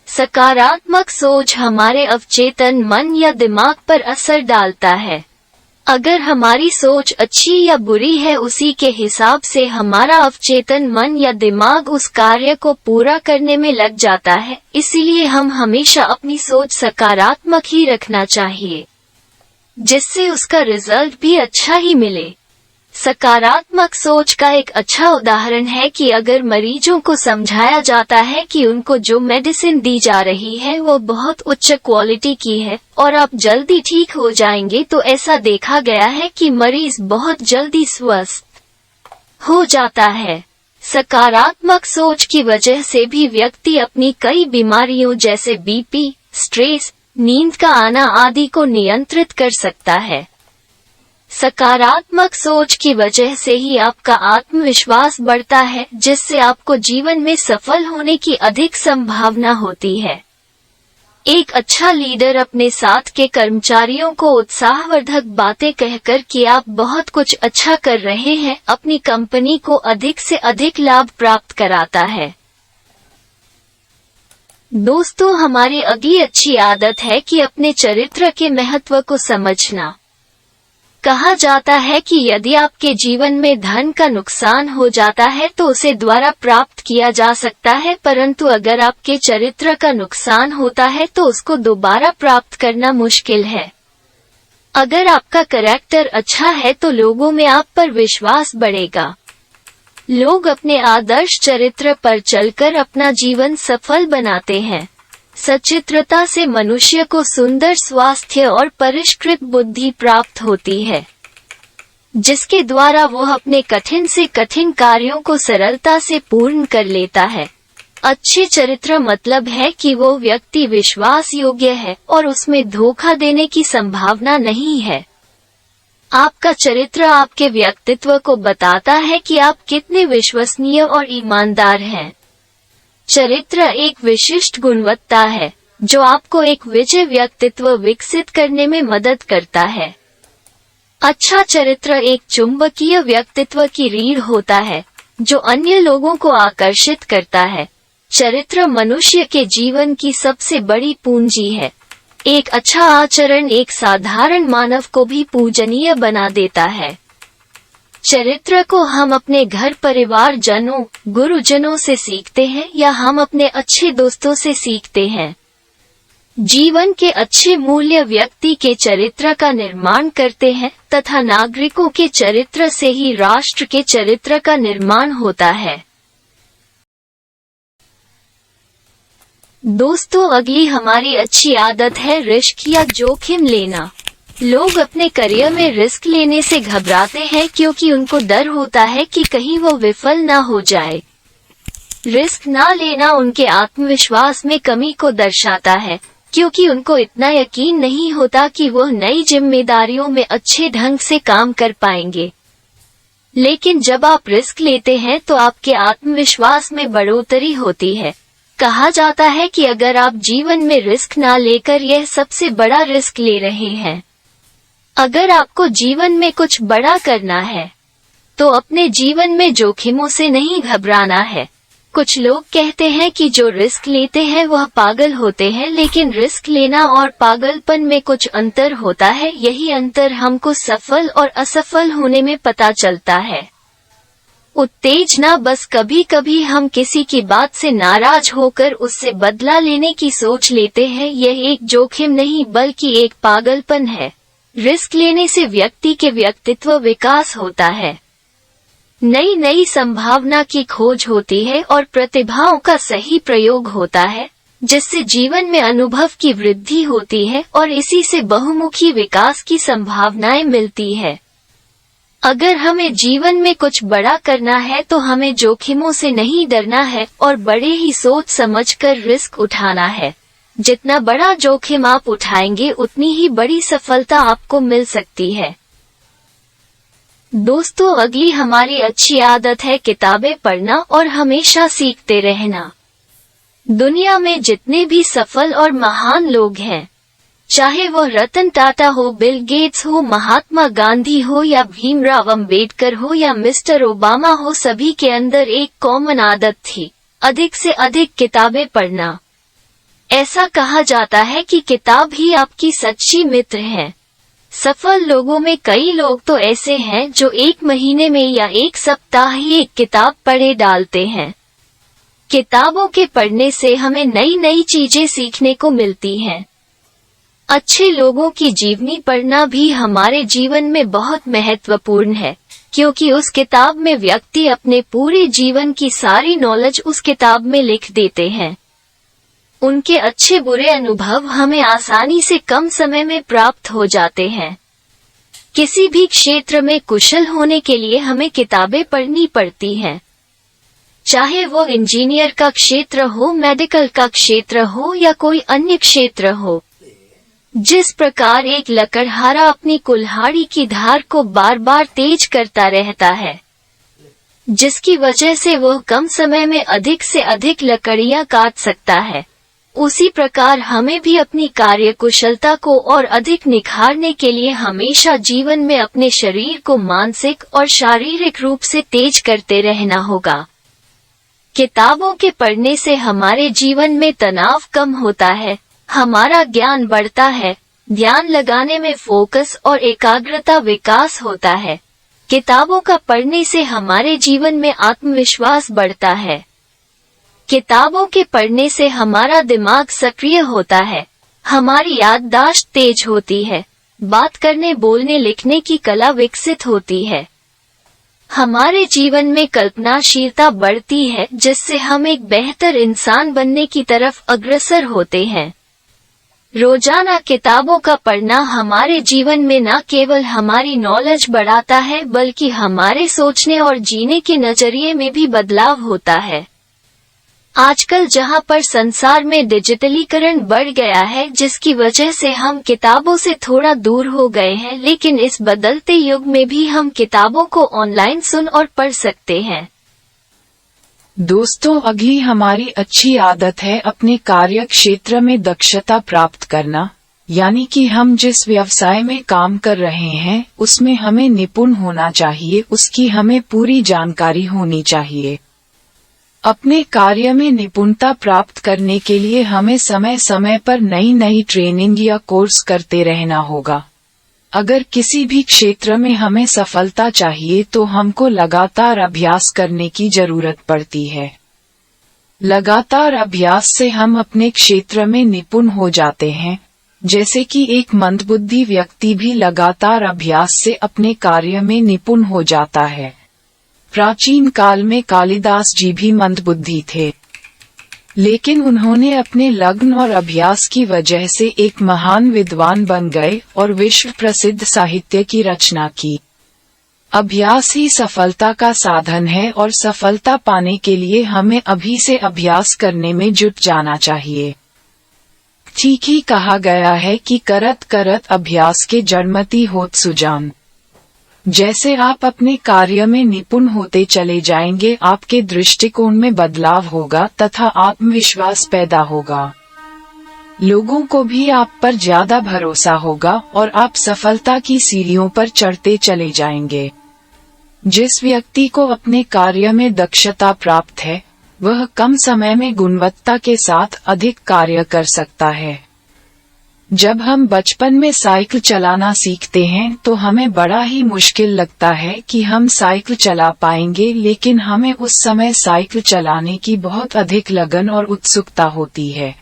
सकारात्मक सोच हमारे अवचेतन मन या दिमाग पर असर डालता है। अगर हमारी सोच अच्छी या बुरी है, उसी के हिसाब से हमारा अवचेतन मन या दिमाग उस कार्य को पूरा करने में लग जाता है। इसीलिए हम हमेशा अपनी सोच सकारात्मक ही रखना चाहिए, जिससे उसका रिजल्ट भी अच्छा ही मिले। सकारात्मक सोच का एक अच्छा उदाहरण है कि अगर मरीजों को समझाया जाता है कि उनको जो मेडिसिन दी जा रही है वो बहुत उच्च क्वालिटी की है और आप जल्दी ठीक हो जाएंगे, तो ऐसा देखा गया है कि मरीज बहुत जल्दी स्वस्थ हो जाता है। सकारात्मक सोच की वजह से भी व्यक्ति अपनी कई बीमारियों जैसे बीपी, स्ट्रेस, नींद का आना आदि को नियंत्रित कर सकता है। सकारात्मक सोच की वजह से ही आपका आत्मविश्वास बढ़ता है, जिससे आपको जीवन में सफल होने की अधिक संभावना होती है। एक अच्छा लीडर अपने साथ के कर्मचारियों को उत्साहवर्धक बातें कहकर कि आप बहुत कुछ अच्छा कर रहे हैं, अपनी कंपनी को अधिक से अधिक लाभ प्राप्त कराता है। दोस्तों, हमारी अगली अच्छी आदत है कि अपने चरित्र के महत्व को समझना। कहा जाता है कि यदि आपके जीवन में धन का नुकसान हो जाता है तो उसे द्वारा प्राप्त किया जा सकता है, परंतु अगर आपके चरित्र का नुकसान होता है तो उसको दोबारा प्राप्त करना मुश्किल है। अगर आपका कैरेक्टर अच्छा है तो लोगों में आप पर विश्वास बढ़ेगा। लोग अपने आदर्श चरित्र पर चलकर अपना जीवन सफल बनाते हैं। सचित्रता से मनुष्य को सुंदर स्वास्थ्य और परिष्कृत बुद्धि प्राप्त होती है, जिसके द्वारा वो अपने कठिन से कठिन कार्यों को सरलता से पूर्ण कर लेता है। अच्छे चरित्र मतलब है कि वो व्यक्ति विश्वास योग्य है और उसमें धोखा देने की संभावना नहीं है। आपका चरित्र आपके व्यक्तित्व को बताता है कि आप कितने विश्वसनीय और ईमानदार हैं। चरित्र एक विशिष्ट गुणवत्ता है जो आपको एक विजयी व्यक्तित्व विकसित करने में मदद करता है। अच्छा चरित्र एक चुंबकीय व्यक्तित्व की रीढ़ होता है जो अन्य लोगों को आकर्षित करता है। चरित्र मनुष्य के जीवन की सबसे बड़ी पूंजी है। एक अच्छा आचरण एक साधारण मानव को भी पूजनीय बना देता है। चरित्र को हम अपने घर परिवार जनों, गुरुजनों से सीखते हैं या हम अपने अच्छे दोस्तों से सीखते हैं। जीवन के अच्छे मूल्य व्यक्ति के चरित्र का निर्माण करते हैं तथा नागरिकों के चरित्र से ही राष्ट्र के चरित्र का निर्माण होता है। दोस्तों, अगली हमारी अच्छी आदत है रिस्क या जोखिम लेना। लोग अपने करियर में रिस्क लेने से घबराते हैं क्योंकि उनको डर होता है कि कहीं वो विफल ना हो जाए। रिस्क ना लेना उनके आत्मविश्वास में कमी को दर्शाता है, क्योंकि उनको इतना यकीन नहीं होता कि वो नई जिम्मेदारियों में अच्छे ढंग से काम कर पाएंगे। लेकिन जब आप रिस्क लेते हैं तो आपके आत्मविश्वास में बढ़ोतरी होती है। कहा जाता है कि अगर आप जीवन में रिस्क ना लेकर यह सबसे बड़ा रिस्क ले रहे हैं। अगर आपको जीवन में कुछ बड़ा करना है तो अपने जीवन में जोखिमों से नहीं घबराना है। कुछ लोग कहते हैं कि जो रिस्क लेते हैं वह पागल होते हैं, लेकिन रिस्क लेना और पागलपन में कुछ अंतर होता है। यही अंतर हमको सफल और असफल होने में पता चलता है। उत्तेजना बस कभी कभी हम किसी की बात से नाराज होकर उससे बदला लेने की सोच लेते हैं। यह एक जोखिम नहीं बल्कि एक पागलपन है। रिस्क लेने से व्यक्ति के व्यक्तित्व विकास होता है, नई नई संभावना की खोज होती है और प्रतिभाओं का सही प्रयोग होता है, जिससे जीवन में अनुभव की वृद्धि होती है और इसी से बहुमुखी विकास की संभावनाएं मिलती है। अगर हमें जीवन में कुछ बड़ा करना है तो हमें जोखिमों से नहीं डरना है और बड़े ही सोच समझकर रिस्क उठाना है। जितना बड़ा जोखिम आप उठाएंगे उतनी ही बड़ी सफलता आपको मिल सकती है। दोस्तों, अगली हमारी अच्छी आदत है किताबें पढ़ना और हमेशा सीखते रहना। दुनिया में जितने भी सफल और महान लोग हैं, चाहे वो रतन टाटा हो, बिल गेट्स हो, महात्मा गांधी हो या भीमराव अंबेडकर हो या मिस्टर ओबामा हो, सभी के अंदर एक कॉमन आदत थी, अधिक से अधिक किताबें पढ़ना। ऐसा कहा जाता है कि किताब ही आपकी सच्ची मित्र है। सफल लोगों में कई लोग तो ऐसे हैं जो एक महीने में या एक सप्ताह ही एक किताब पढ़े डालते हैं। किताबों के पढ़ने से हमें नई नई चीजें सीखने को मिलती हैं। अच्छे लोगों की जीवनी पढ़ना भी हमारे जीवन में बहुत महत्वपूर्ण है, क्योंकि उस किताब में व्यक्ति अपने पूरे जीवन की सारी नॉलेज उस किताब में लिख देते हैं। उनके अच्छे बुरे अनुभव हमें आसानी से कम समय में प्राप्त हो जाते हैं। किसी भी क्षेत्र में कुशल होने के लिए हमें किताबें पढ़नी पड़ती हैं। चाहे वो इंजीनियर का क्षेत्र हो, मेडिकल का क्षेत्र हो या कोई अन्य क्षेत्र हो। जिस प्रकार एक लकड़हारा अपनी कुल्हाड़ी की धार को बार बार तेज करता रहता है, जिसकी वजह से वह कम समय में अधिक से अधिक लकड़ियां काट सकता है, उसी प्रकार हमें भी अपनी कार्यकुशलता को और अधिक निखारने के लिए हमेशा जीवन में अपने शरीर को मानसिक और शारीरिक रूप से तेज करते रहना होगा। किताबों के पढ़ने से हमारे जीवन में तनाव कम होता है, हमारा ज्ञान बढ़ता है, ध्यान लगाने में फोकस और एकाग्रता विकास होता है। किताबों का पढ़ने से हमारे जीवन में आत्मविश्वास बढ़ता है। किताबों के पढ़ने से हमारा दिमाग सक्रिय होता है, हमारी याददाश्त तेज होती है, बात करने, बोलने, लिखने की कला विकसित होती है। हमारे जीवन में कल्पनाशीलता बढ़ती है, जिससे हम एक बेहतर इंसान बनने की तरफ अग्रसर होते हैं। रोजाना किताबों का पढ़ना हमारे जीवन में न केवल हमारी नॉलेज बढ़ाता है, बल्कि हमारे सोचने और जीने के नजरिए में भी बदलाव होता है। आजकल जहां पर संसार में डिजिटलीकरण बढ़ गया है, जिसकी वजह से हम किताबों से थोड़ा दूर हो गए हैं, लेकिन इस बदलते युग में भी हम किताबों को ऑनलाइन सुन और पढ़ सकते हैं। दोस्तों, अगली हमारी अच्छी आदत है अपने कार्य क्षेत्र में दक्षता प्राप्त करना, यानी कि हम जिस व्यवसाय में काम कर रहे हैं उसमें हमें निपुण होना चाहिए, उसकी हमें पूरी जानकारी होनी चाहिए। अपने कार्य में निपुणता प्राप्त करने के लिए हमें समय समय पर नई नई ट्रेनिंग या कोर्स करते रहना होगा। अगर किसी भी क्षेत्र में हमें सफलता चाहिए तो हमको लगातार अभ्यास करने की जरूरत पड़ती है। लगातार अभ्यास से हम अपने क्षेत्र में निपुण हो जाते हैं, जैसे कि एक मंदबुद्धि व्यक्ति भी लगातार अभ्यास से अपने कार्य में निपुण हो जाता है। प्राचीन काल में कालिदास जी भी मंदबुद्धि थे, लेकिन उन्होंने अपने लगन और अभ्यास की वजह से एक महान विद्वान बन गए और विश्व प्रसिद्ध साहित्य की रचना की। अभ्यास ही सफलता का साधन है और सफलता पाने के लिए हमें अभी से अभ्यास करने में जुट जाना चाहिए। ठीक ही कहा गया है कि करत करत अभ्यास के जड़मति होत सुजान। जैसे आप अपने कार्य में निपुण होते चले जाएंगे, आपके दृष्टिकोण में बदलाव होगा तथा आत्मविश्वास पैदा होगा। लोगों को भी आप पर ज्यादा भरोसा होगा और आप सफलता की सीढ़ियों पर चढ़ते चले जाएंगे। जिस व्यक्ति को अपने कार्य में दक्षता प्राप्त है, वह कम समय में गुणवत्ता के साथ अधिक कार्य कर सकता है। जब हम बचपन में साइकिल चलाना सीखते हैं तो हमें बड़ा ही मुश्किल लगता है कि हम साइकिल चला पाएंगे, लेकिन हमें उस समय साइकिल चलाने की बहुत अधिक लगन और उत्सुकता होती है,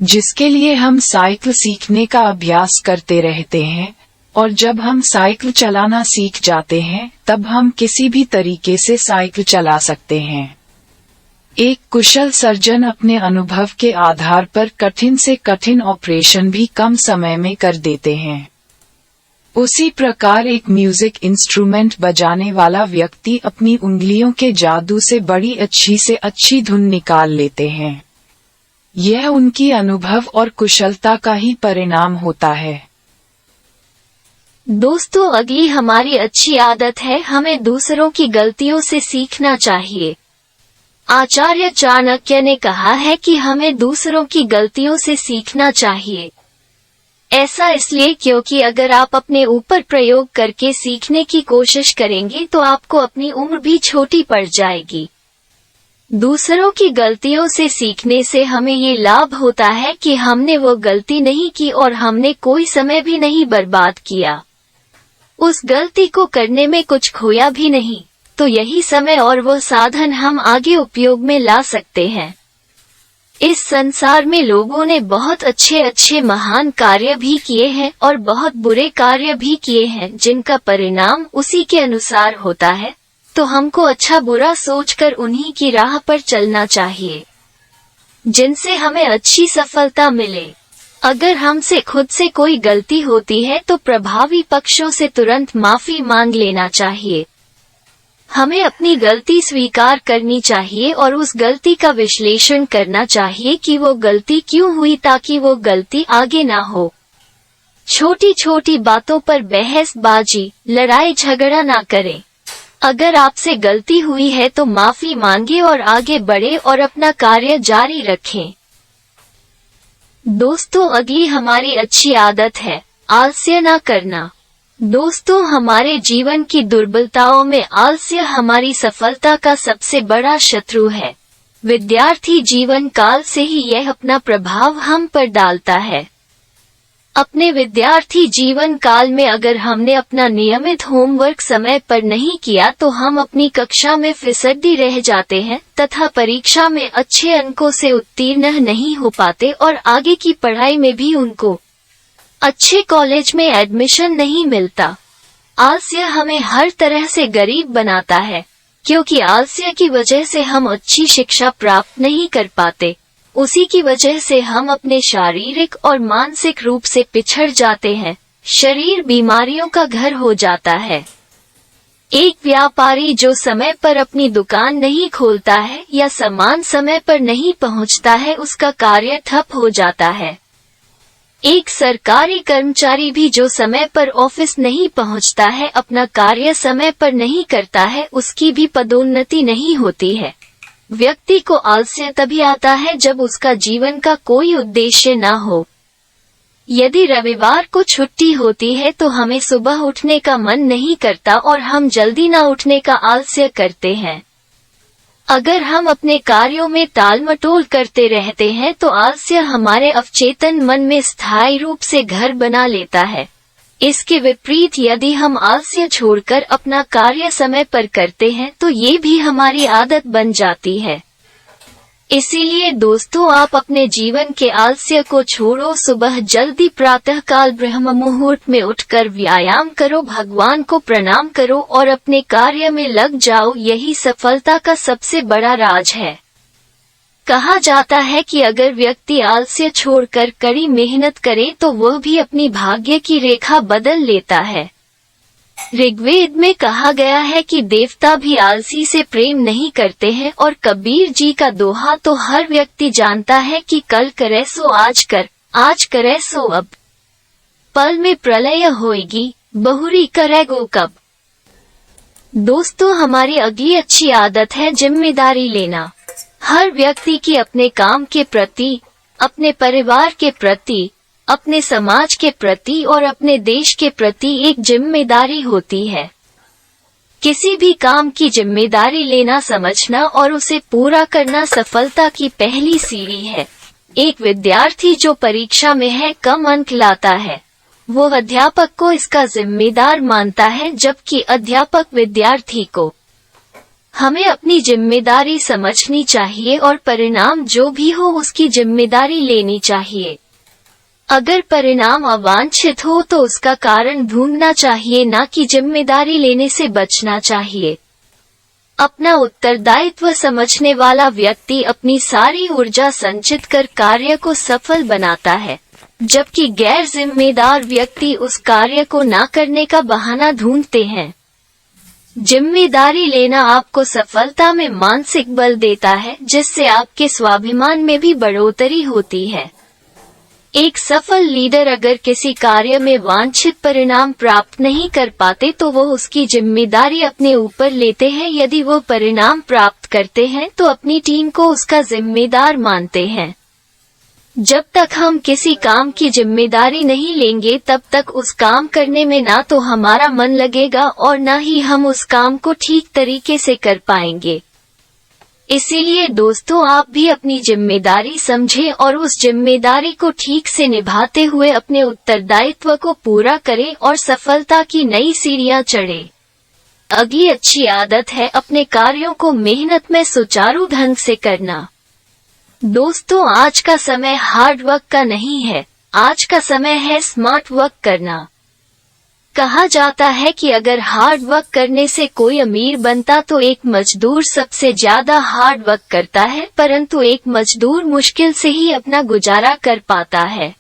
जिसके लिए हम साइकिल सीखने का अभ्यास करते रहते हैं। और जब हम साइकिल चलाना सीख जाते हैं, तब हम किसी भी तरीके से साइकिल चला सकते हैं। एक कुशल सर्जन अपने अनुभव के आधार पर कठिन से कठिन ऑपरेशन भी कम समय में कर देते हैं। उसी प्रकार एक म्यूजिक इंस्ट्रूमेंट बजाने वाला व्यक्ति अपनी उंगलियों के जादू से बड़ी अच्छी से अच्छी धुन निकाल लेते हैं। यह उनकी अनुभव और कुशलता का ही परिणाम होता है। दोस्तों, अगली हमारी अच्छी आदत है हमें दूसरों की गलतियों से सीखना चाहिए। आचार्य चाणक्य ने कहा है कि हमें दूसरों की गलतियों से सीखना चाहिए। ऐसा इसलिए क्योंकि अगर आप अपने ऊपर प्रयोग करके सीखने की कोशिश करेंगे तो आपको अपनी उम्र भी छोटी पड़ जाएगी। दूसरों की गलतियों से सीखने से हमें ये लाभ होता है कि हमने वो गलती नहीं की और हमने कोई समय भी नहीं बर्बाद किया। उस गलती को करने में कुछ खोया भी नहीं, तो यही समय और वो साधन हम आगे उपयोग में ला सकते हैं। इस संसार में लोगों ने बहुत अच्छे अच्छे महान कार्य भी किए हैं और बहुत बुरे कार्य भी किए हैं जिनका परिणाम उसी के अनुसार होता है, तो हमको अच्छा बुरा सोचकर उन्हीं की राह पर चलना चाहिए जिनसे हमें अच्छी सफलता मिले। अगर हमसे खुद से कोई गलती होती है तो प्रभावी पक्षों से तुरंत माफी मांग लेना चाहिए। हमें अपनी गलती स्वीकार करनी चाहिए और उस गलती का विश्लेषण करना चाहिए कि वो गलती क्यों हुई ताकि वो गलती आगे ना हो। छोटी छोटी बातों पर बहसबाजी, लड़ाई झगड़ा ना करें। अगर आपसे गलती हुई है तो माफी मांगे और आगे बढ़े और अपना कार्य जारी रखें। दोस्तों, अगली हमारी अच्छी आदत है आलस्य ना करना। दोस्तों, हमारे जीवन की दुर्बलताओं में आलस्य हमारी सफलता का सबसे बड़ा शत्रु है। विद्यार्थी जीवन काल से ही यह अपना प्रभाव हम पर डालता है। अपने विद्यार्थी जीवन काल में अगर हमने अपना नियमित होमवर्क समय पर नहीं किया तो हम अपनी कक्षा में फिसड्डी रह जाते हैं तथा परीक्षा में अच्छे अंकों से उत्तीर्ण नहीं हो पाते और आगे की पढ़ाई में भी उनको अच्छे कॉलेज में एडमिशन नहीं मिलता। आलस्य हमें हर तरह से गरीब बनाता है, क्योंकि आलस्य की वजह से हम अच्छी शिक्षा प्राप्त नहीं कर पाते। उसी की वजह से हम अपने शारीरिक और मानसिक रूप से पिछड़ जाते हैं। शरीर बीमारियों का घर हो जाता है। एक व्यापारी जो समय पर अपनी दुकान नहीं खोलता है या सामान समय पर नहीं पहुंचता है, उसका कार्य ठप हो जाता है। एक सरकारी कर्मचारी भी जो समय पर ऑफिस नहीं पहुंचता है, अपना कार्य समय पर नहीं करता है, उसकी भी पदोन्नति नहीं होती है। व्यक्ति को आलस्य तभी आता है जब उसका जीवन का कोई उद्देश्य न हो। यदि रविवार को छुट्टी होती है तो हमें सुबह उठने का मन नहीं करता और हम जल्दी न उठने का आलस्य करते हैं। अगर हम अपने कार्यों में टालमटोल करते रहते हैं तो आलस्य हमारे अवचेतन मन में स्थायी रूप से घर बना लेता है। इसके विपरीत यदि हम आलस्य छोड़कर अपना कार्य समय पर करते हैं तो ये भी हमारी आदत बन जाती है। इसीलिए दोस्तों, आप अपने जीवन के आलस्य को छोड़ो। सुबह जल्दी प्रातःकाल ब्रह्म मुहूर्त में उठकर व्यायाम करो, भगवान को प्रणाम करो और अपने कार्य में लग जाओ। यही सफलता का सबसे बड़ा राज है। कहा जाता है कि अगर व्यक्ति आलस्य छोड़कर कड़ी मेहनत करे तो वह भी अपनी भाग्य की रेखा बदल लेता है। ऋग्वेद में कहा गया है कि देवता भी आलसी से प्रेम नहीं करते हैं और कबीर जी का दोहा तो हर व्यक्ति जानता है कि कल करे सो आज कर, आज करे सो अब। पल में प्रलय होएगी, बहुरी करेगो कब। दोस्तों, हमारी अगली अच्छी आदत है जिम्मेदारी लेना। हर व्यक्ति की अपने काम के प्रति, अपने परिवार के प्रति, अपने समाज के प्रति और अपने देश के प्रति एक जिम्मेदारी होती है। किसी भी काम की जिम्मेदारी लेना, समझना और उसे पूरा करना सफलता की पहली सीढ़ी है। एक विद्यार्थी जो परीक्षा में है कम अंक लाता है, वो अध्यापक को इसका जिम्मेदार मानता है, जबकि अध्यापक विद्यार्थी को। हमें अपनी जिम्मेदारी समझनी चाहिए और परिणाम जो भी हो उसकी जिम्मेदारी लेनी चाहिए। अगर परिणाम अवांछित हो तो उसका कारण ढूंढना चाहिए, ना कि जिम्मेदारी लेने से बचना चाहिए। अपना उत्तरदायित्व समझने वाला व्यक्ति अपनी सारी ऊर्जा संचित कर कार्य को सफल बनाता है, जबकि गैर जिम्मेदार व्यक्ति उस कार्य को ना करने का बहाना ढूंढते हैं। जिम्मेदारी लेना आपको सफलता में मानसिक बल देता है, जिससे आपके स्वाभिमान में भी बढ़ोतरी होती है। एक सफल लीडर अगर किसी कार्य में वांछित परिणाम प्राप्त नहीं कर पाते तो वो उसकी जिम्मेदारी अपने ऊपर लेते हैं। यदि वो परिणाम प्राप्त करते हैं तो अपनी टीम को उसका जिम्मेदार मानते हैं। जब तक हम किसी काम की जिम्मेदारी नहीं लेंगे तब तक उस काम करने में ना तो हमारा मन लगेगा और ना ही हम उस काम को ठीक तरीके से कर पाएंगे। इसीलिए दोस्तों, आप भी अपनी जिम्मेदारी समझें और उस जिम्मेदारी को ठीक से निभाते हुए अपने उत्तरदायित्व को पूरा करें और सफलता की नई सीढ़ियां चढ़ें। अगली अच्छी आदत है अपने कार्यों को मेहनत में सुचारू ढंग से करना। दोस्तों, आज का समय हार्ड वर्क का नहीं है, आज का समय है स्मार्ट वर्क करना। कहा जाता है कि अगर हार्ड वर्क करने से कोई अमीर बनता तो एक मजदूर सबसे ज्यादा हार्ड वर्क करता है, परंतु एक मजदूर मुश्किल से ही अपना गुजारा कर पाता है।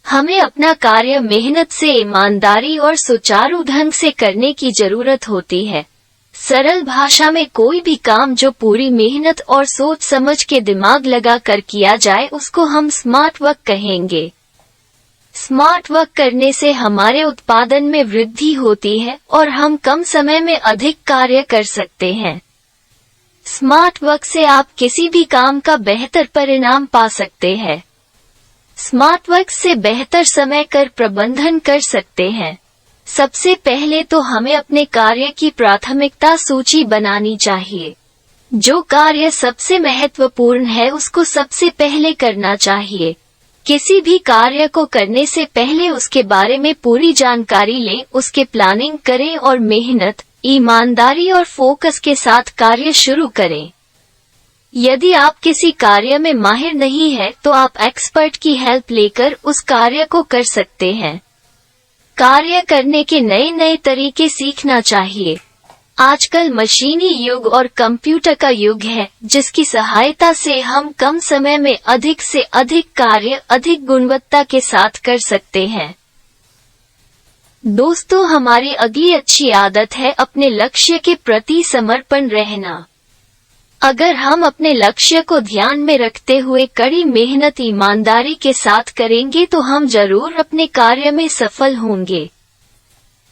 हमें अपना कार्य मेहनत से, ईमानदारी और सुचारू ढंग से करने की जरूरत होती है। सरल भाषा में कोई भी काम जो पूरी मेहनत और सोच समझ के दिमाग लगा कर किया जाए उसको हम स्मार्ट वर्क कहेंगे। स्मार्ट वर्क करने से हमारे उत्पादन में वृद्धि होती है और हम कम समय में अधिक कार्य कर सकते हैं। स्मार्ट वर्क से आप किसी भी काम का बेहतर परिणाम पा सकते हैं। स्मार्ट वर्क से बेहतर समय कर प्रबंधन कर सकते हैं। सबसे पहले तो हमें अपने कार्य की प्राथमिकता सूची बनानी चाहिए। जो कार्य सबसे महत्वपूर्ण है उसको सबसे पहले करना चाहिए। किसी भी कार्य को करने से पहले उसके बारे में पूरी जानकारी लें, उसके प्लानिंग करें और मेहनत, ईमानदारी और फोकस के साथ कार्य शुरू करें। यदि आप किसी कार्य में माहिर नहीं है तो आप एक्सपर्ट की हेल्प लेकर उस कार्य को कर सकते हैं। कार्य करने के नए नए तरीके सीखना चाहिए। आजकल मशीनी युग और कंप्यूटर का युग है, जिसकी सहायता से हम कम समय में अधिक से अधिक कार्य अधिक गुणवत्ता के साथ कर सकते हैं। दोस्तों, हमारी अगली अच्छी आदत है अपने लक्ष्य के प्रति समर्पण रहना। अगर हम अपने लक्ष्य को ध्यान में रखते हुए कड़ी मेहनत, ईमानदारी के साथ करेंगे तो हम जरूर अपने कार्य में सफल होंगे।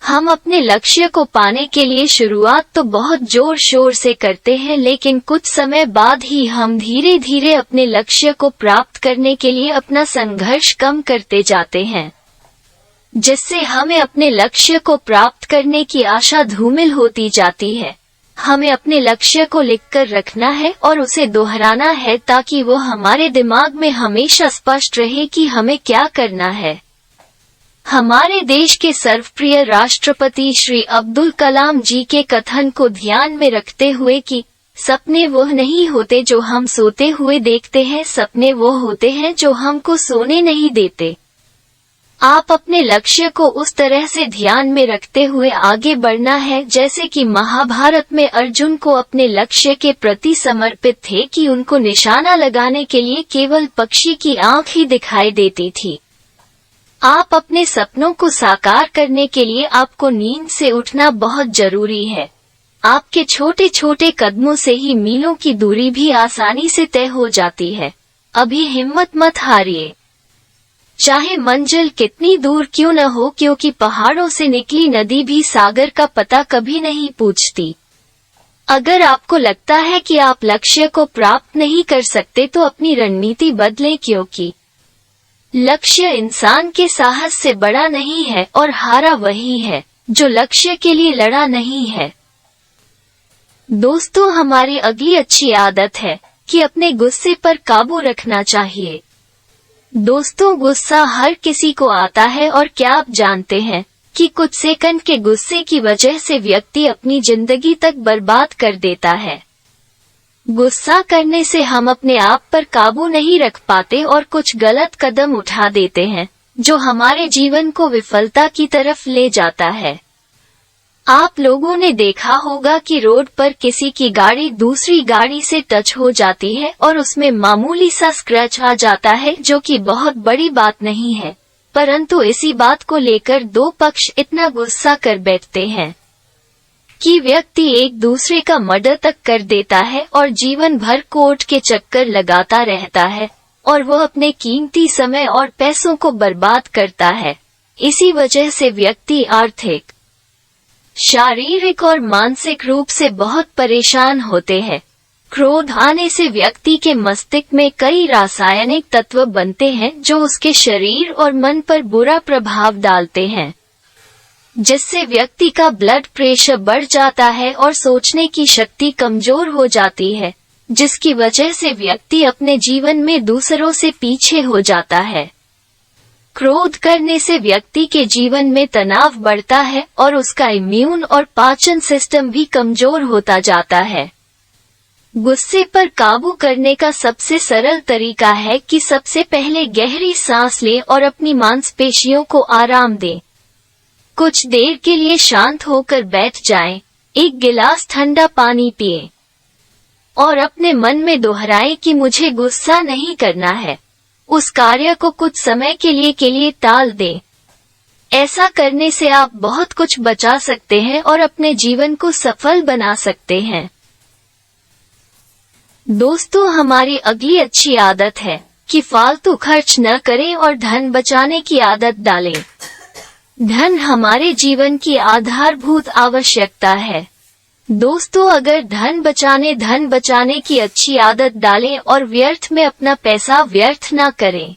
हम अपने लक्ष्य को पाने के लिए शुरुआत तो बहुत जोर शोर से करते हैं, लेकिन कुछ समय बाद ही हम धीरे धीरे अपने लक्ष्य को प्राप्त करने के लिए अपना संघर्ष कम करते जाते हैं, जिससे हमें अपने लक्ष्य को प्राप्त करने की आशा धूमिल होती जाती है। हमें अपने लक्ष्य को लिखकर रखना है और उसे दोहराना है ताकि वो हमारे दिमाग में हमेशा स्पष्ट रहे कि हमें क्या करना है। हमारे देश के सर्वप्रिय राष्ट्रपति श्री अब्दुल कलाम जी के कथन को ध्यान में रखते हुए कि सपने वो नहीं होते जो हम सोते हुए देखते हैं, सपने वो होते हैं जो हमको सोने नहीं देते। आप अपने लक्ष्य को उस तरह से ध्यान में रखते हुए आगे बढ़ना है जैसे कि महाभारत में अर्जुन को अपने लक्ष्य के प्रति समर्पित थे कि उनको निशाना लगाने के लिए केवल पक्षी की आंख ही दिखाई देती थी। आप अपने सपनों को साकार करने के लिए आपको नींद से उठना बहुत जरूरी है। आपके छोटे छोटे कदमों से ही मीलों की दूरी भी आसानी से तय हो जाती है। अभी हिम्मत मत हारिए, चाहे मंजिल कितनी दूर क्यों न हो, क्योंकि पहाड़ों से निकली नदी भी सागर का पता कभी नहीं पूछती। अगर आपको लगता है कि आप लक्ष्य को प्राप्त नहीं कर सकते तो अपनी रणनीति बदलें, क्योंकि लक्ष्य इंसान के साहस से बड़ा नहीं है और हारा वही है जो लक्ष्य के लिए लड़ा नहीं है। दोस्तों, हमारी अगली अच्छी आदत है कि अपने गुस्से पर काबू रखना चाहिए। दोस्तों, गुस्सा हर किसी को आता है और क्या आप जानते हैं कि कुछ सेकंड के गुस्से की वजह से व्यक्ति अपनी जिंदगी तक बर्बाद कर देता है। गुस्सा करने से हम अपने आप पर काबू नहीं रख पाते और कुछ गलत कदम उठा देते हैं जो हमारे जीवन को विफलता की तरफ ले जाता है। आप लोगों ने देखा होगा कि रोड पर किसी की गाड़ी दूसरी गाड़ी से टच हो जाती है और उसमें मामूली सा स्क्रैच आ जाता है, जो कि बहुत बड़ी बात नहीं है, परंतु इसी बात को लेकर दो पक्ष इतना गुस्सा कर बैठते हैं कि व्यक्ति एक दूसरे का मर्डर तक कर देता है और जीवन भर कोर्ट के चक्कर लगाता रहता है और वह अपने कीमती समय और पैसों को बर्बाद करता है। इसी वजह से व्यक्ति आर्थिक, शारीरिक और मानसिक रूप से बहुत परेशान होते हैं। क्रोध आने से व्यक्ति के मस्तिष्क में कई रासायनिक तत्व बनते हैं जो उसके शरीर और मन पर बुरा प्रभाव डालते हैं, जिससे व्यक्ति का ब्लड प्रेशर बढ़ जाता है और सोचने की शक्ति कमजोर हो जाती है, जिसकी वजह से व्यक्ति अपने जीवन में दूसरों से पीछे हो जाता है। क्रोध करने से व्यक्ति के जीवन में तनाव बढ़ता है और उसका इम्यून और पाचन सिस्टम भी कमजोर होता जाता है। गुस्से पर काबू करने का सबसे सरल तरीका है कि सबसे पहले गहरी सांस लें और अपनी मांसपेशियों को आराम दें। कुछ देर के लिए शांत होकर बैठ जाएं, एक गिलास ठंडा पानी पिएं और अपने मन में दोहराएं कि मुझे गुस्सा नहीं करना है। उस कार्य को कुछ समय के लिए टाल दें। ऐसा करने से आप बहुत कुछ बचा सकते हैं और अपने जीवन को सफल बना सकते हैं। दोस्तों, हमारी अगली अच्छी आदत है कि फालतू खर्च न करें और धन बचाने की आदत डालें। धन हमारे जीवन की आधारभूत आवश्यकता है। दोस्तों, अगर धन बचाने की अच्छी आदत डालें और व्यर्थ में अपना पैसा व्यर्थ ना करें,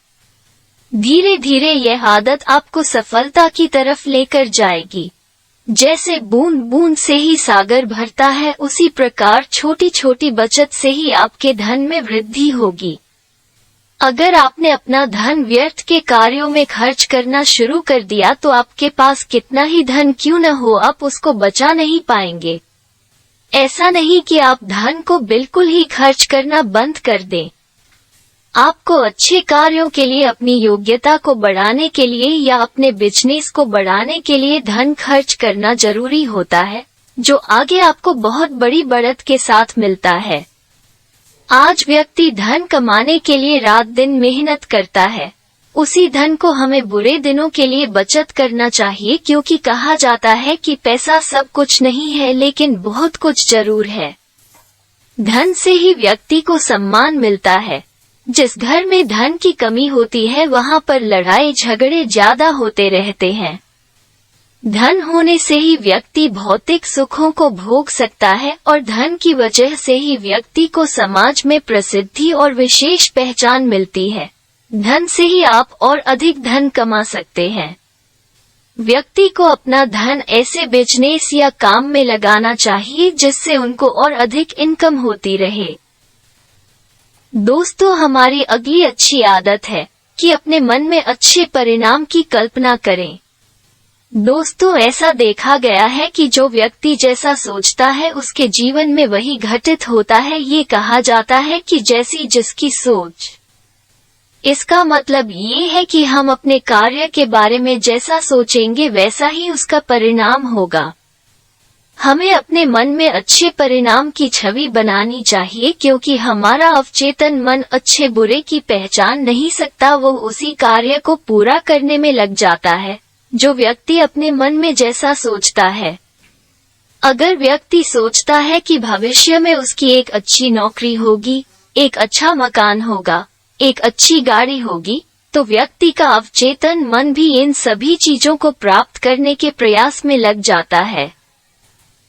धीरे धीरे यह आदत आपको सफलता की तरफ लेकर जाएगी। जैसे बूंद बूंद से ही सागर भरता है, उसी प्रकार छोटी छोटी बचत से ही आपके धन में वृद्धि होगी। अगर आपने अपना धन व्यर्थ के कार्यों में खर्च करना शुरू कर दिया तो आपके पास कितना ही धन क्यों न हो, आप उसको बचा नहीं पाएंगे। ऐसा नहीं कि आप धन को बिल्कुल ही खर्च करना बंद कर दें। आपको अच्छे कार्यों के लिए, अपनी योग्यता को बढ़ाने के लिए या अपने बिजनेस को बढ़ाने के लिए धन खर्च करना जरूरी होता है, जो आगे आपको बहुत बड़ी बढ़त के साथ मिलता है। आज व्यक्ति धन कमाने के लिए रात दिन मेहनत करता है। उसी धन को हमें बुरे दिनों के लिए बचत करना चाहिए, क्योंकि कहा जाता है कि पैसा सब कुछ नहीं है लेकिन बहुत कुछ जरूर है। धन से ही व्यक्ति को सम्मान मिलता है। जिस घर में धन की कमी होती है वहां पर लड़ाई झगड़े ज्यादा होते रहते हैं। धन होने से ही व्यक्ति भौतिक सुखों को भोग सकता है और धन की वजह से ही व्यक्ति को समाज में प्रसिद्धि और विशेष पहचान मिलती है। धन से ही आप और अधिक धन कमा सकते हैं। व्यक्ति को अपना धन ऐसे बिजनेस या काम में लगाना चाहिए जिससे उनको और अधिक इनकम होती रहे। दोस्तों, हमारी अगली अच्छी आदत है कि अपने मन में अच्छे परिणाम की कल्पना करें। दोस्तों, ऐसा देखा गया है कि जो व्यक्ति जैसा सोचता है उसके जीवन में वही घटित होता है। ये कहा जाता है कि जैसी जिसकी सोच। इसका मतलब ये है कि हम अपने कार्य के बारे में जैसा सोचेंगे वैसा ही उसका परिणाम होगा। हमें अपने मन में अच्छे परिणाम की छवि बनानी चाहिए, क्योंकि हमारा अवचेतन मन अच्छे बुरे की पहचान नहीं सकता। वो उसी कार्य को पूरा करने में लग जाता है जो व्यक्ति अपने मन में जैसा सोचता है। अगर व्यक्ति सोचता है कि भविष्य में उसकी एक अच्छी नौकरी होगी, एक अच्छा मकान होगा, एक अच्छी गाड़ी होगी, तो व्यक्ति का अवचेतन मन भी इन सभी चीजों को प्राप्त करने के प्रयास में लग जाता है।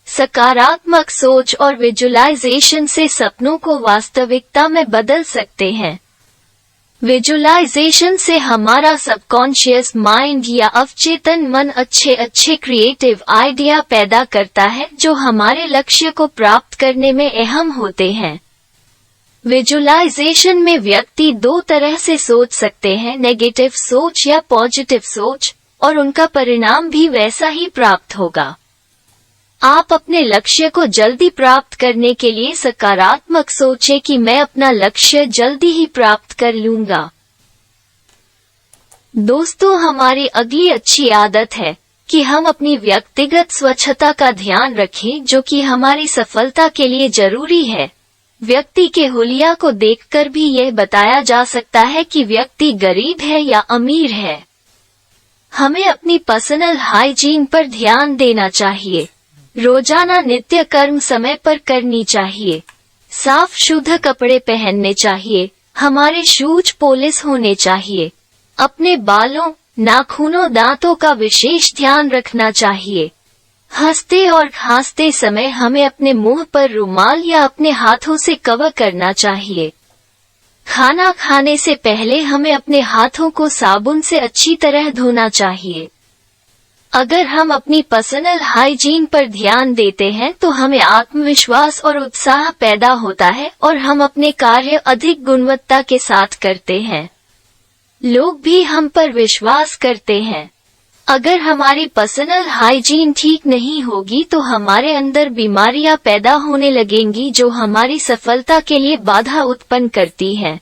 सकारात्मक सोच और विजुअलाइजेशन से सपनों को वास्तविकता में बदल सकते हैं। विजुअलाइजेशन से हमारा सबकॉन्शियस माइंड या अवचेतन मन अच्छे अच्छे क्रिएटिव आइडिया पैदा करता है जो हमारे लक्ष्य को प्राप्त करने में अहम होते हैं। विजुअलाइजेशन में व्यक्ति दो तरह से सोच सकते हैं, नेगेटिव सोच या पॉजिटिव सोच, और उनका परिणाम भी वैसा ही प्राप्त होगा। आप अपने लक्ष्य को जल्दी प्राप्त करने के लिए सकारात्मक सोचें कि मैं अपना लक्ष्य जल्दी ही प्राप्त कर लूंगा। दोस्तों, हमारी अगली अच्छी आदत है कि हम अपनी व्यक्तिगत स्वच्छता का ध्यान रखें, जो कि हमारी सफलता के लिए जरूरी है। व्यक्ति के हुलिया को देखकर भी यह बताया जा सकता है कि व्यक्ति गरीब है या अमीर है। हमें अपनी पर्सनल हाइजीन पर ध्यान देना चाहिए। रोजाना नित्य कर्म समय पर करनी चाहिए। साफ शुद्ध कपड़े पहनने चाहिए। हमारे शूज पॉलिश होने चाहिए। अपने बालों, नाखूनों, दांतों का विशेष ध्यान रखना चाहिए। हंसते और खांसते समय हमें अपने मुंह पर रुमाल या अपने हाथों से कवर करना चाहिए। खाना खाने से पहले हमें अपने हाथों को साबुन से अच्छी तरह धोना चाहिए। अगर हम अपनी पर्सनल हाइजीन पर ध्यान देते हैं तो हमें आत्मविश्वास और उत्साह पैदा होता है और हम अपने कार्य अधिक गुणवत्ता के साथ करते हैं। लोग भी हम पर विश्वास करते हैं। अगर हमारी पर्सनल हाइजीन ठीक नहीं होगी तो हमारे अंदर बीमारियां पैदा होने लगेंगी जो हमारी सफलता के लिए बाधा उत्पन्न करती हैं।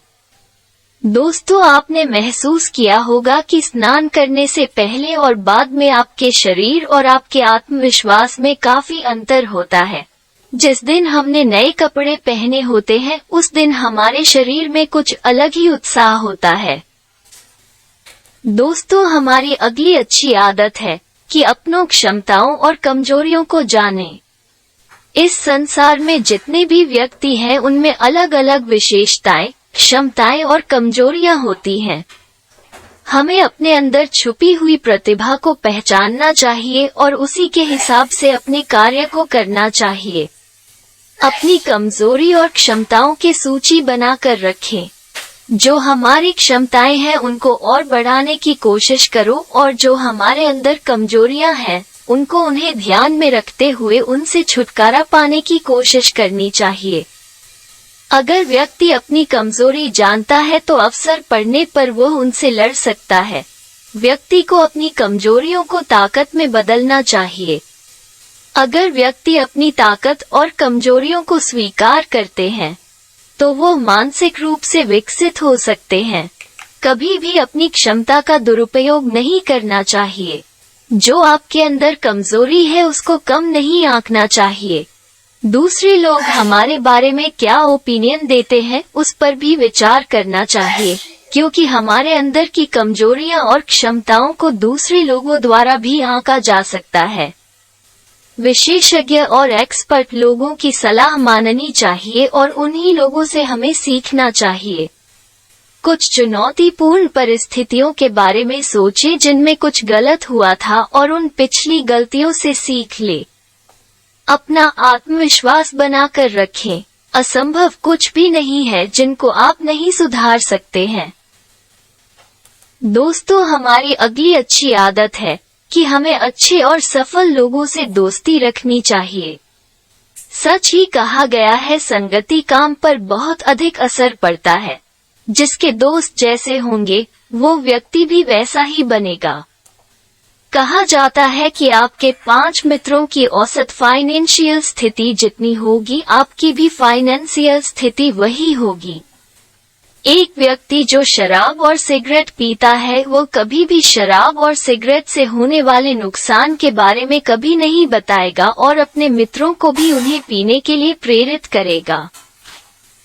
दोस्तों, आपने महसूस किया होगा कि स्नान करने से पहले और बाद में आपके शरीर और आपके आत्मविश्वास में काफी अंतर होता है। जिस दिन हमने नए कपड़े पहने होते हैं उस दिन हमारे शरीर में कुछ अलग ही उत्साह होता है। दोस्तों, हमारी अगली अच्छी आदत है कि अपनों क्षमताओं और कमजोरियों को जानें। इस संसार में जितने भी व्यक्ति हैं उनमें अलग अलग विशेषताएं, क्षमताएं और कमजोरियां होती हैं। हमें अपने अंदर छुपी हुई प्रतिभा को पहचानना चाहिए और उसी के हिसाब से अपने कार्य को करना चाहिए। अपनी कमजोरी और क्षमताओं की सूची बनाकर रखें। जो हमारी क्षमताएं हैं उनको और बढ़ाने की कोशिश करो और जो हमारे अंदर कमजोरियां हैं उन्हें ध्यान में रखते हुए उनसे छुटकारा पाने की कोशिश करनी चाहिए। अगर व्यक्ति अपनी कमजोरी जानता है तो अवसर पड़ने पर वो उनसे लड़ सकता है। व्यक्ति को अपनी कमजोरियों को ताकत में बदलना चाहिए। अगर व्यक्ति अपनी ताकत और कमजोरियों को स्वीकार करते हैं तो वो मानसिक रूप से विकसित हो सकते हैं। कभी भी अपनी क्षमता का दुरुपयोग नहीं करना चाहिए। जो आपके अंदर कमजोरी है उसको कम नहीं आंकना चाहिए। दूसरे लोग हमारे बारे में क्या ओपिनियन देते हैं उस पर भी विचार करना चाहिए, क्योंकि हमारे अंदर की कमजोरियां और क्षमताओं को दूसरे लोगों द्वारा भी आंका जा सकता है। विशेषज्ञ और एक्सपर्ट लोगों की सलाह माननी चाहिए और उन्हीं लोगों से हमें सीखना चाहिए। कुछ चुनौतीपूर्ण परिस्थितियों के बारे में सोचें जिनमें कुछ गलत हुआ था और उन पिछली गलतियों से सीख ले। अपना आत्मविश्वास बनाकर रखें। असंभव कुछ भी नहीं है जिनको आप नहीं सुधार सकते हैं। दोस्तों, हमारी अगली अच्छी आदत है कि हमें अच्छे और सफल लोगों से दोस्ती रखनी चाहिए। सच ही कहा गया है, संगति काम पर बहुत अधिक असर पड़ता है। जिसके दोस्त जैसे होंगे वो व्यक्ति भी वैसा ही बनेगा। कहा जाता है कि आपके 5 मित्रों की औसत फाइनेंशियल स्थिति जितनी होगी आपकी भी फाइनेंशियल स्थिति वही होगी। एक व्यक्ति जो शराब और सिगरेट पीता है वो कभी भी शराब और सिगरेट से होने वाले नुकसान के बारे में कभी नहीं बताएगा और अपने मित्रों को भी उन्हें पीने के लिए प्रेरित करेगा।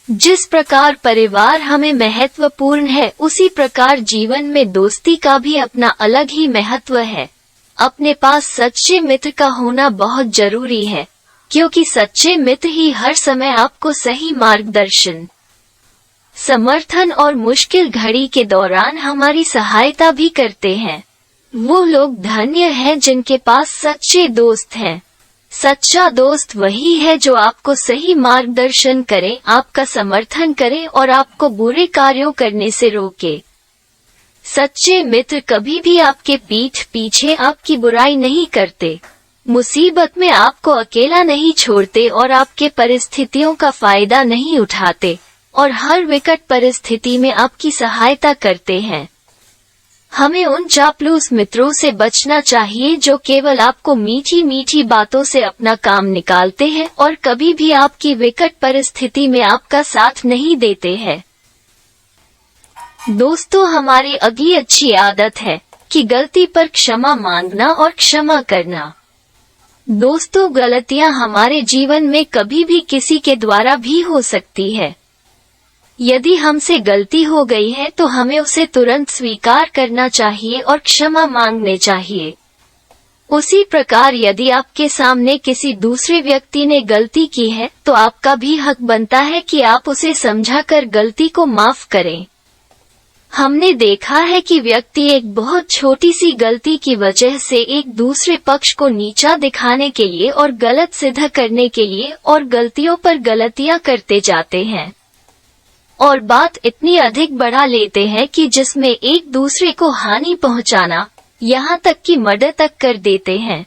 जिस प्रकार परिवार हमें महत्वपूर्ण है उसी प्रकार जीवन में दोस्ती का भी अपना अलग ही महत्व है। अपने पास सच्चे मित्र का होना बहुत जरूरी है, क्योंकि सच्चे मित्र ही हर समय आपको सही मार्गदर्शन, समर्थन और मुश्किल घड़ी के दौरान हमारी सहायता भी करते हैं। वो लोग धन्य हैं जिनके पास सच्चे दोस्त हैं। सच्चा दोस्त वही है जो आपको सही मार्गदर्शन करे, आपका समर्थन करे और आपको बुरे कार्यों करने से रोके। सच्चे मित्र कभी भी आपके पीठ पीछे आपकी बुराई नहीं करते, मुसीबत में आपको अकेला नहीं छोड़ते और आपके परिस्थितियों का फायदा नहीं उठाते और हर विकट परिस्थिति में आपकी सहायता करते हैं। हमें उन चापलूस मित्रों से बचना चाहिए जो केवल आपको मीठी मीठी बातों से अपना काम निकालते हैं और कभी भी आपकी विकट परिस्थिति में आपका साथ नहीं देते हैं। दोस्तों, हमारी अगली अच्छी आदत है कि गलती पर क्षमा मांगना और क्षमा करना। दोस्तों, गलतियां हमारे जीवन में कभी भी किसी के द्वारा भी हो सकती है। यदि हमसे गलती हो गई है तो हमें उसे तुरंत स्वीकार करना चाहिए और क्षमा मांगने चाहिए। उसी प्रकार यदि आपके सामने किसी दूसरे व्यक्ति ने गलती की है तो आपका भी हक बनता है कि आप उसे समझाकर गलती को माफ करें। हमने देखा है कि व्यक्ति एक बहुत छोटी सी गलती की वजह से एक दूसरे पक्ष को नीचा दिखाने के लिए और गलत सिद्ध करने के लिए और गलतियों पर गलतियां करते जाते हैं और बात इतनी अधिक बढ़ा लेते हैं कि जिसमें एक दूसरे को हानि पहुंचाना, यहाँ तक कि मर्डर तक कर देते हैं।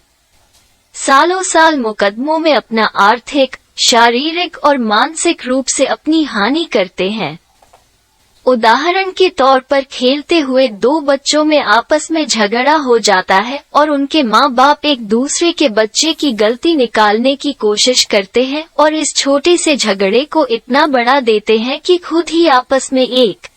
सालों साल मुकदमों में अपना आर्थिक, शारीरिक और मानसिक रूप से अपनी हानि करते हैं। उदाहरण के तौर पर खेलते हुए दो बच्चों में आपस में झगड़ा हो जाता है और उनके माँ बाप एक दूसरे के बच्चे की गलती निकालने की कोशिश करते हैं और इस छोटे से झगड़े को इतना बढ़ा देते हैं कि खुद ही आपस में एक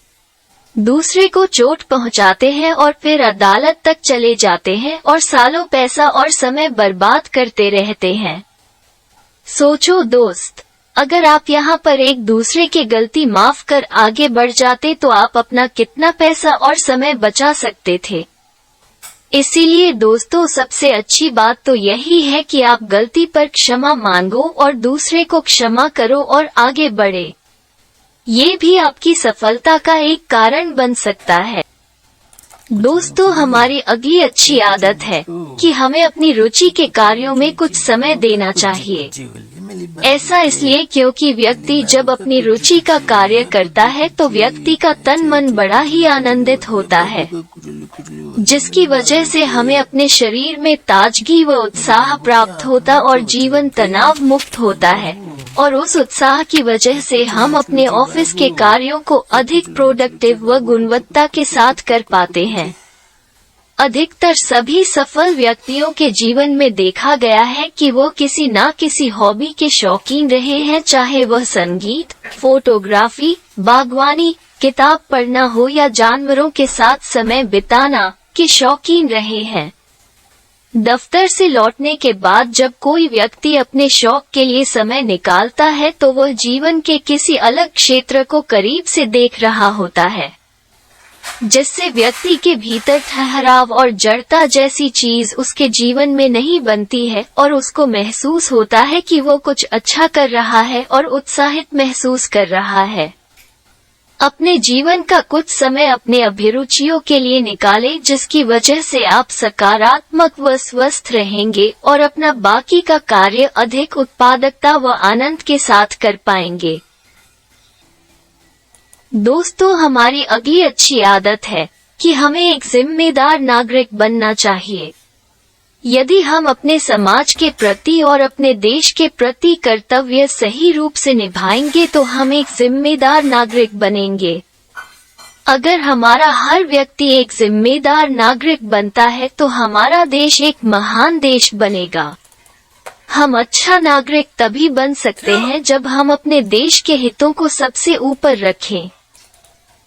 दूसरे को चोट पहुंचाते हैं और फिर अदालत तक चले जाते हैं और सालों पैसा और समय बर्बाद करते रहते हैं। सोचो दोस्त, अगर आप यहाँ पर एक दूसरे की गलती माफ कर आगे बढ़ जाते तो आप अपना कितना पैसा और समय बचा सकते थे। इसीलिए दोस्तों, सबसे अच्छी बात तो यही है कि आप गलती पर क्षमा मांगो और दूसरे को क्षमा करो और आगे बढ़े। ये भी आपकी सफलता का एक कारण बन सकता है। दोस्तों, हमारी अगली अच्छी आदत है कि हमें अपनी रुचि के कार्यों में कुछ समय देना चाहिए। ऐसा इसलिए क्योंकि व्यक्ति जब अपनी रुचि का कार्य करता है तो व्यक्ति का तन मन बड़ा ही आनंदित होता है, जिसकी वजह से हमें अपने शरीर में ताजगी व उत्साह प्राप्त होता और जीवन तनाव मुक्त होता है और उस उत्साह की वजह से हम अपने ऑफिस के कार्यों को अधिक प्रोडक्टिव व गुणवत्ता के साथ कर पाते हैं। अधिकतर सभी सफल व्यक्तियों के जीवन में देखा गया है कि वो किसी न किसी हॉबी के शौकीन रहे हैं, चाहे वह संगीत, फोटोग्राफी, बागवानी, किताब पढ़ना हो या जानवरों के साथ समय बिताना के शौकीन रहे हैं। दफ्तर से लौटने के बाद जब कोई व्यक्ति अपने शौक के लिए समय निकालता है तो वह जीवन के किसी अलग क्षेत्र को करीब से देख रहा होता है, जिससे व्यक्ति के भीतर ठहराव और जड़ता जैसी चीज उसके जीवन में नहीं बनती है और उसको महसूस होता है कि वो कुछ अच्छा कर रहा है और उत्साहित महसूस कर रहा है। अपने जीवन का कुछ समय अपने अभिरुचियों के लिए निकालें, जिसकी वजह से आप सकारात्मक व स्वस्थ रहेंगे और अपना बाकी का कार्य अधिक उत्पादकता व आनंद के साथ कर पाएंगे। दोस्तों, हमारी अगली अच्छी आदत है कि हमें एक जिम्मेदार नागरिक बनना चाहिए। यदि हम अपने समाज के प्रति और अपने देश के प्रति कर्तव्य सही रूप से निभाएंगे तो हम एक जिम्मेदार नागरिक बनेंगे। अगर हमारा हर व्यक्ति एक जिम्मेदार नागरिक बनता है तो हमारा देश एक महान देश बनेगा। हम अच्छा नागरिक तभी बन सकते हैं जब हम अपने देश के हितों को सबसे ऊपर रखें,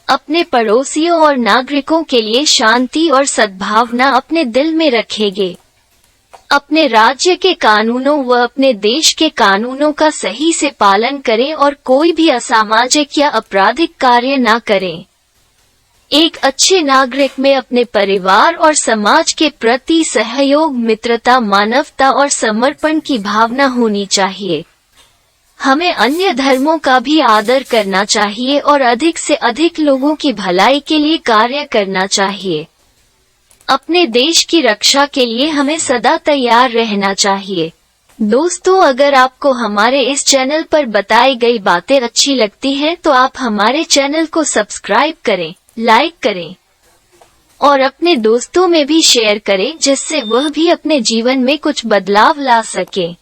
अपने पड़ोसियों और नागरिकों के लिए शांति और सद्भावना अपने दिल में रखेंगे, अपने राज्य के कानूनों व अपने देश के कानूनों का सही से पालन करें और कोई भी असामाजिक या आपराधिक कार्य न करें। एक अच्छे नागरिक में अपने परिवार और समाज के प्रति सहयोग, मित्रता, मानवता और समर्पण की भावना होनी चाहिए। हमें अन्य धर्मों का भी आदर करना चाहिए और अधिक से अधिक लोगों की भलाई के लिए कार्य करना चाहिए। अपने देश की रक्षा के लिए हमें सदा तैयार रहना चाहिए। दोस्तों, अगर आपको हमारे इस चैनल पर बताई गई बातें अच्छी लगती हैं तो आप हमारे चैनल को सब्सक्राइब करें, लाइक करें और अपने दोस्तों में भी शेयर करें, जिससे वह भी अपने जीवन में कुछ बदलाव ला सके।